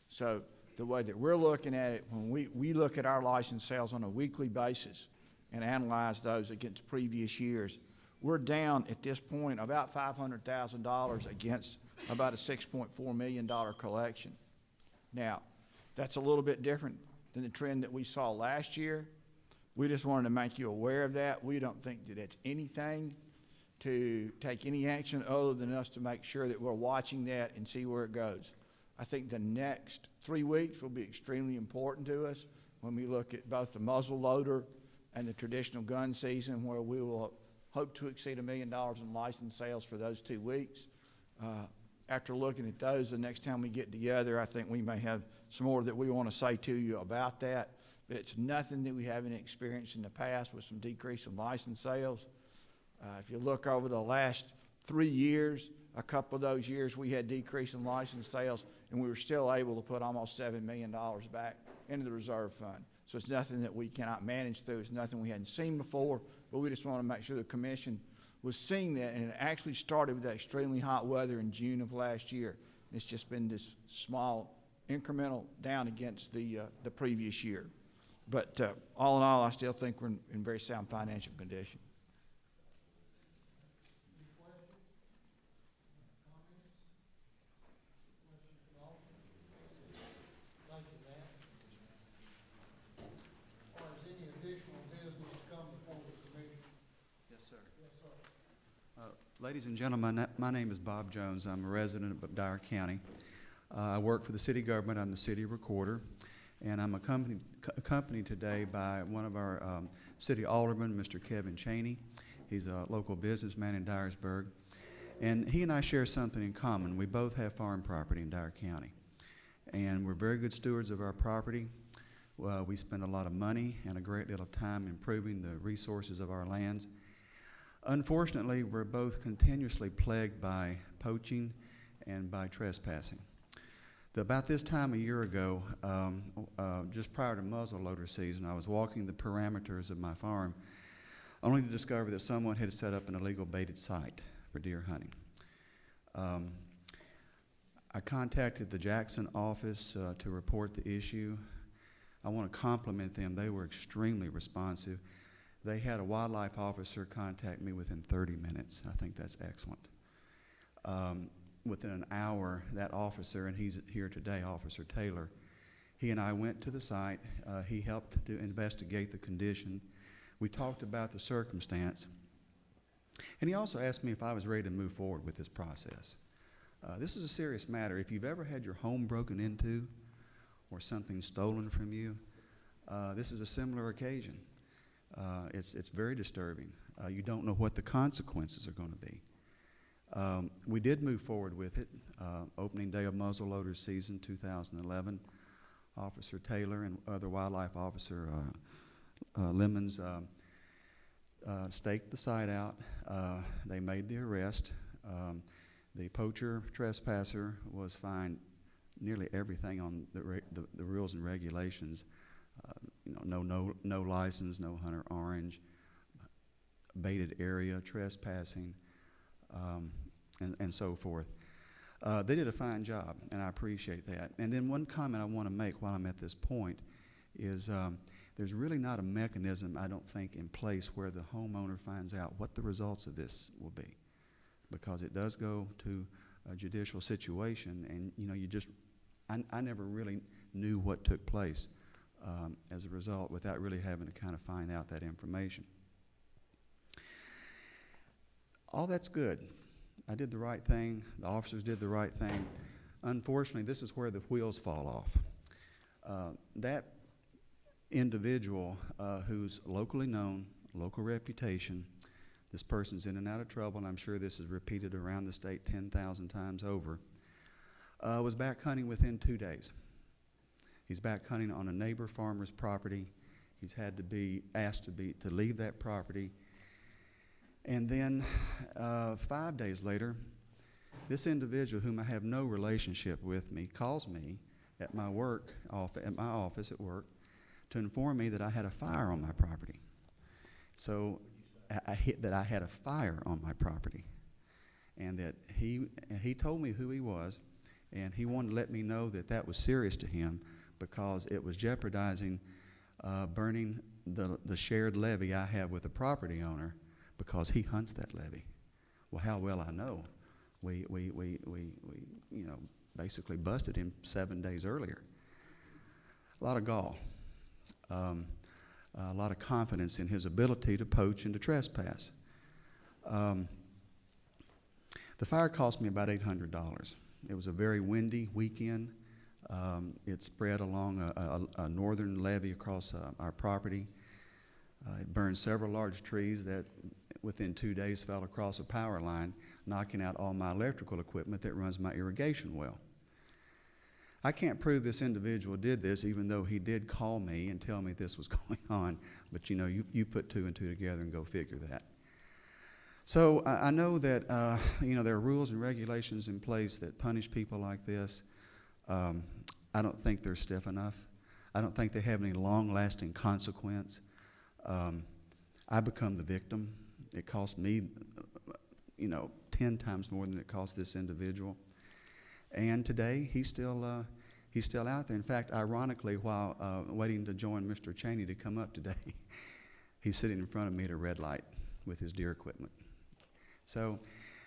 So the way that we're looking at it, when we look at our license sales on a weekly basis and analyze those against previous years, we're down at this point about $500,000 against about a $6.4 million collection. Now, that's a little bit different than the trend that we saw last year. We just wanted to make you aware of that. We don't think that it's anything to take any action other than us to make sure that we're watching that and see where it goes. I think the next 3 weeks will be extremely important to us when we look at both the muzzle loader and the traditional gun season, where we will hope to exceed $1 million in license sales for those 2 weeks. After looking at those, the next time we get together, I think we may have some more that we want to say to you about that. But it's nothing that we haven't experienced in the past with some decrease in license sales. If you look over the last 3 years, a couple of those years we had decrease in license sales, and we were still able to put almost $7 million back into the reserve fund. So it's nothing that we cannot manage through. It's nothing we hadn't seen before, but we just want to make sure the commission was seeing that, and it actually started with that extremely hot weather in June of last year. It's just been this small incremental down against the previous year. But all in all, I still think we're in very sound financial condition. Ladies and gentlemen, my name is Bob Jones. I'm a resident of Dyer County. I work for the city government. I'm the city recorder, and I'm accompanied today by one of our city aldermen, Mr. Kevin Chaney. He's a local businessman in Dyersburg, and he and I share something in common. We both have farm property in Dyer County, and we're very good stewards of our property. We spend a lot of money and a great deal of time improving the resources of our lands. Unfortunately, we're both continuously plagued by poaching and by trespassing. About this time a year ago, just prior to muzzleloader season, I was walking the parameters of my farm, only to discover that someone had set up an illegal baited site for deer hunting. I contacted the Jackson office to report the issue. I want to compliment them. They were extremely responsive. They had a wildlife officer contact me within 30 minutes. I think that's excellent. Within an hour, that officer, and he's here today, Officer Taylor, he and I went to the site. He helped to investigate the condition. We talked about the circumstance. And he also asked me if I was ready to move forward with this process. This is a serious matter. If you've ever had your home broken into or something stolen from you, this is a similar occasion. It's very disturbing. You don't know what the consequences are going to be. We did move forward with it. Opening day of muzzleloader season 2011, Officer Taylor and other wildlife officer Lemons staked the site out. They made the arrest. The poacher trespasser was fined nearly everything on the rules and regulations. No license, no hunter orange, baited area, trespassing, and so forth. They did a fine job, and I appreciate that. And then one comment I want to make while I'm at this point is there's really not a mechanism, I don't think, in place where the homeowner finds out what the results of this will be, because it does go to a judicial situation, and I never really knew what took place as a result without really having to kind of find out that information. All that's good. I did the right thing. The officers did the right thing. Unfortunately, this is where the wheels fall off. That individual who's locally known, local reputation, this person's in and out of trouble, and I'm sure this is repeated around the state 10,000 times over, was back hunting within 2 days. He's back hunting on a neighbor farmer's property. He's had to be asked to leave that property. And then 5 days later, this individual, whom I have no relationship with me, calls me at my office at work to inform me that I had a fire on my property. So that I had a fire on my property, and that he told me who he was, and he wanted to let me know that that was serious to him because it was jeopardizing burning the shared levee I have with the property owner, because he hunts that levee. Well, how well I know, we basically busted him 7 days earlier. A lot of gall, a lot of confidence in his ability to poach and to trespass. The fire cost me about $800. It was a very windy weekend. It spread along a northern levee across our property. It burned several large trees that within 2 days fell across a power line, knocking out all my electrical equipment that runs my irrigation well. I can't prove this individual did this, even though he did call me and tell me this was going on, but you put 2 and 2 together and go figure that. So I know that there are rules and regulations in place that punish people like this. I don't think they're stiff enough. I don't think they have any long-lasting consequence. I become the victim. It cost me, 10 times more than it cost this individual. And today, he's still out there. In fact, ironically, while waiting to join Mr. Cheney to come up today, he's sitting in front of me at a red light with his deer equipment. So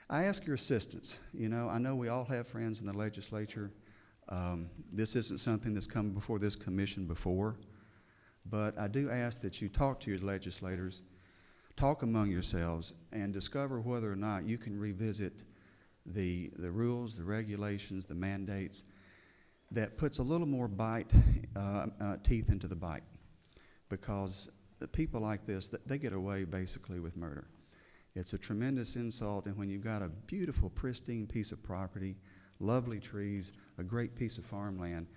I ask your assistance. I know we all have friends in the legislature. This isn't something that's come before this commission before, but I do ask that you talk to your legislators, talk among yourselves, and discover whether or not you can revisit the rules, the regulations, the mandates that puts a little more teeth into the bite, because the people like this, they get away basically with murder. It's a tremendous insult, and when you've got a beautiful, pristine piece of property, lovely trees, a great piece of farmland,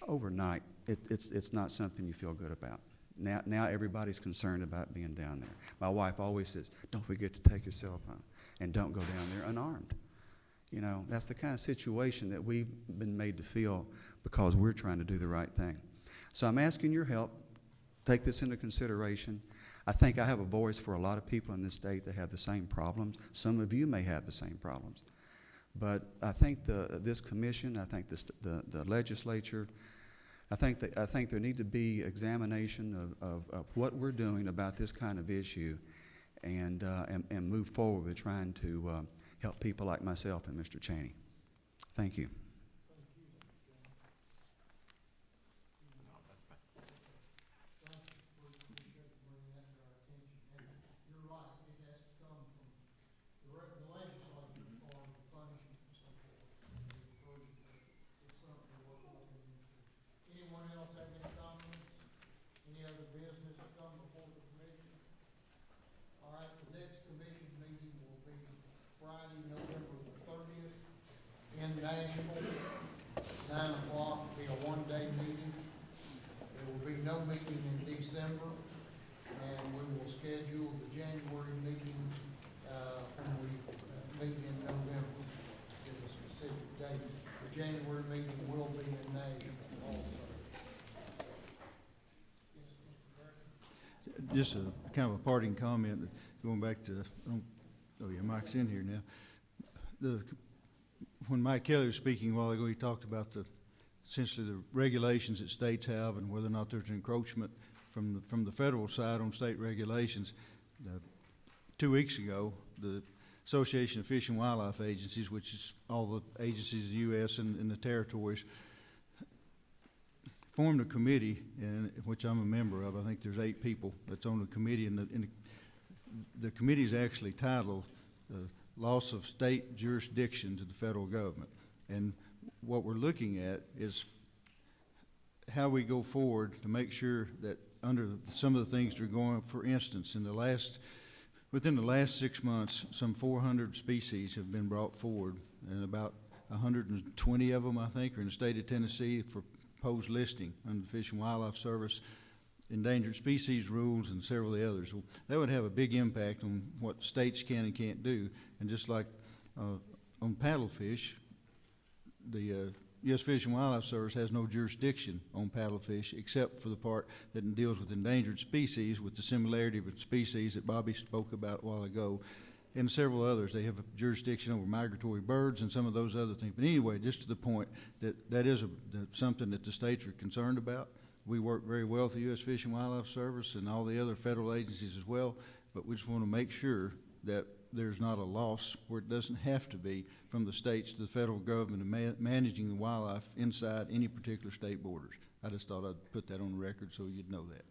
overnight, it's not something you feel good about. Now everybody's concerned about being down there. My wife always says, don't forget to take your cell phone, and don't go down there unarmed. You know, that's the kind of situation that we've been made to feel because we're trying to do the right thing. So I'm asking your help. Take this into consideration. I think I have a voice for a lot of people in this state that have the same problems. Some of you may have the same problems. But I think this commission, I think the legislature, I think there need to be examination of what we're doing about this kind of issue and move forward with trying to help people like myself and Mr. Chaney. Thank you. Friday, November the 30th, in Nashville, 9 o'clock, will be a one-day meeting. There will be no meeting in December, and we will schedule the January meeting, when we meet in November, at a specific date. The January meeting will be in Nashville also. Just a kind of a parting comment, going back to, oh yeah, Mike's in here now. When Mike Kelly was speaking a while ago, he talked about essentially the regulations that states have and whether or not there's encroachment from the federal side on state regulations. 2 weeks ago, the Association of Fish and Wildlife Agencies, which is all the agencies of the U.S. and the territories, formed a committee, which I'm a member of. I think there's 8 people that's on the committee, and the committee is actually titled Loss of State Jurisdiction to the Federal Government. And what we're looking at is how we go forward to make sure that under some of the things that are going, for instance, within the last 6 months, some 400 species have been brought forward, and about 120 of them, I think, are in the state of Tennessee for proposed listing under the Fish and Wildlife Service endangered species rules and several of the others. Well, that would have a big impact on what states can and can't do. And just like on paddlefish, the U.S. Fish and Wildlife Service has no jurisdiction on paddlefish except for the part that deals with endangered species, with the similarity of species that Bobby spoke about a while ago, and several others. They have a jurisdiction over migratory birds and some of those other things. But anyway, just to the point that is something that the states are concerned about. We work very well with the U.S. Fish and Wildlife Service and all the other federal agencies as well, but we just want to make sure that there's not a loss where it doesn't have to be from the states to the federal government and managing the wildlife inside any particular state borders. I just thought I'd put that on the record so you'd know that.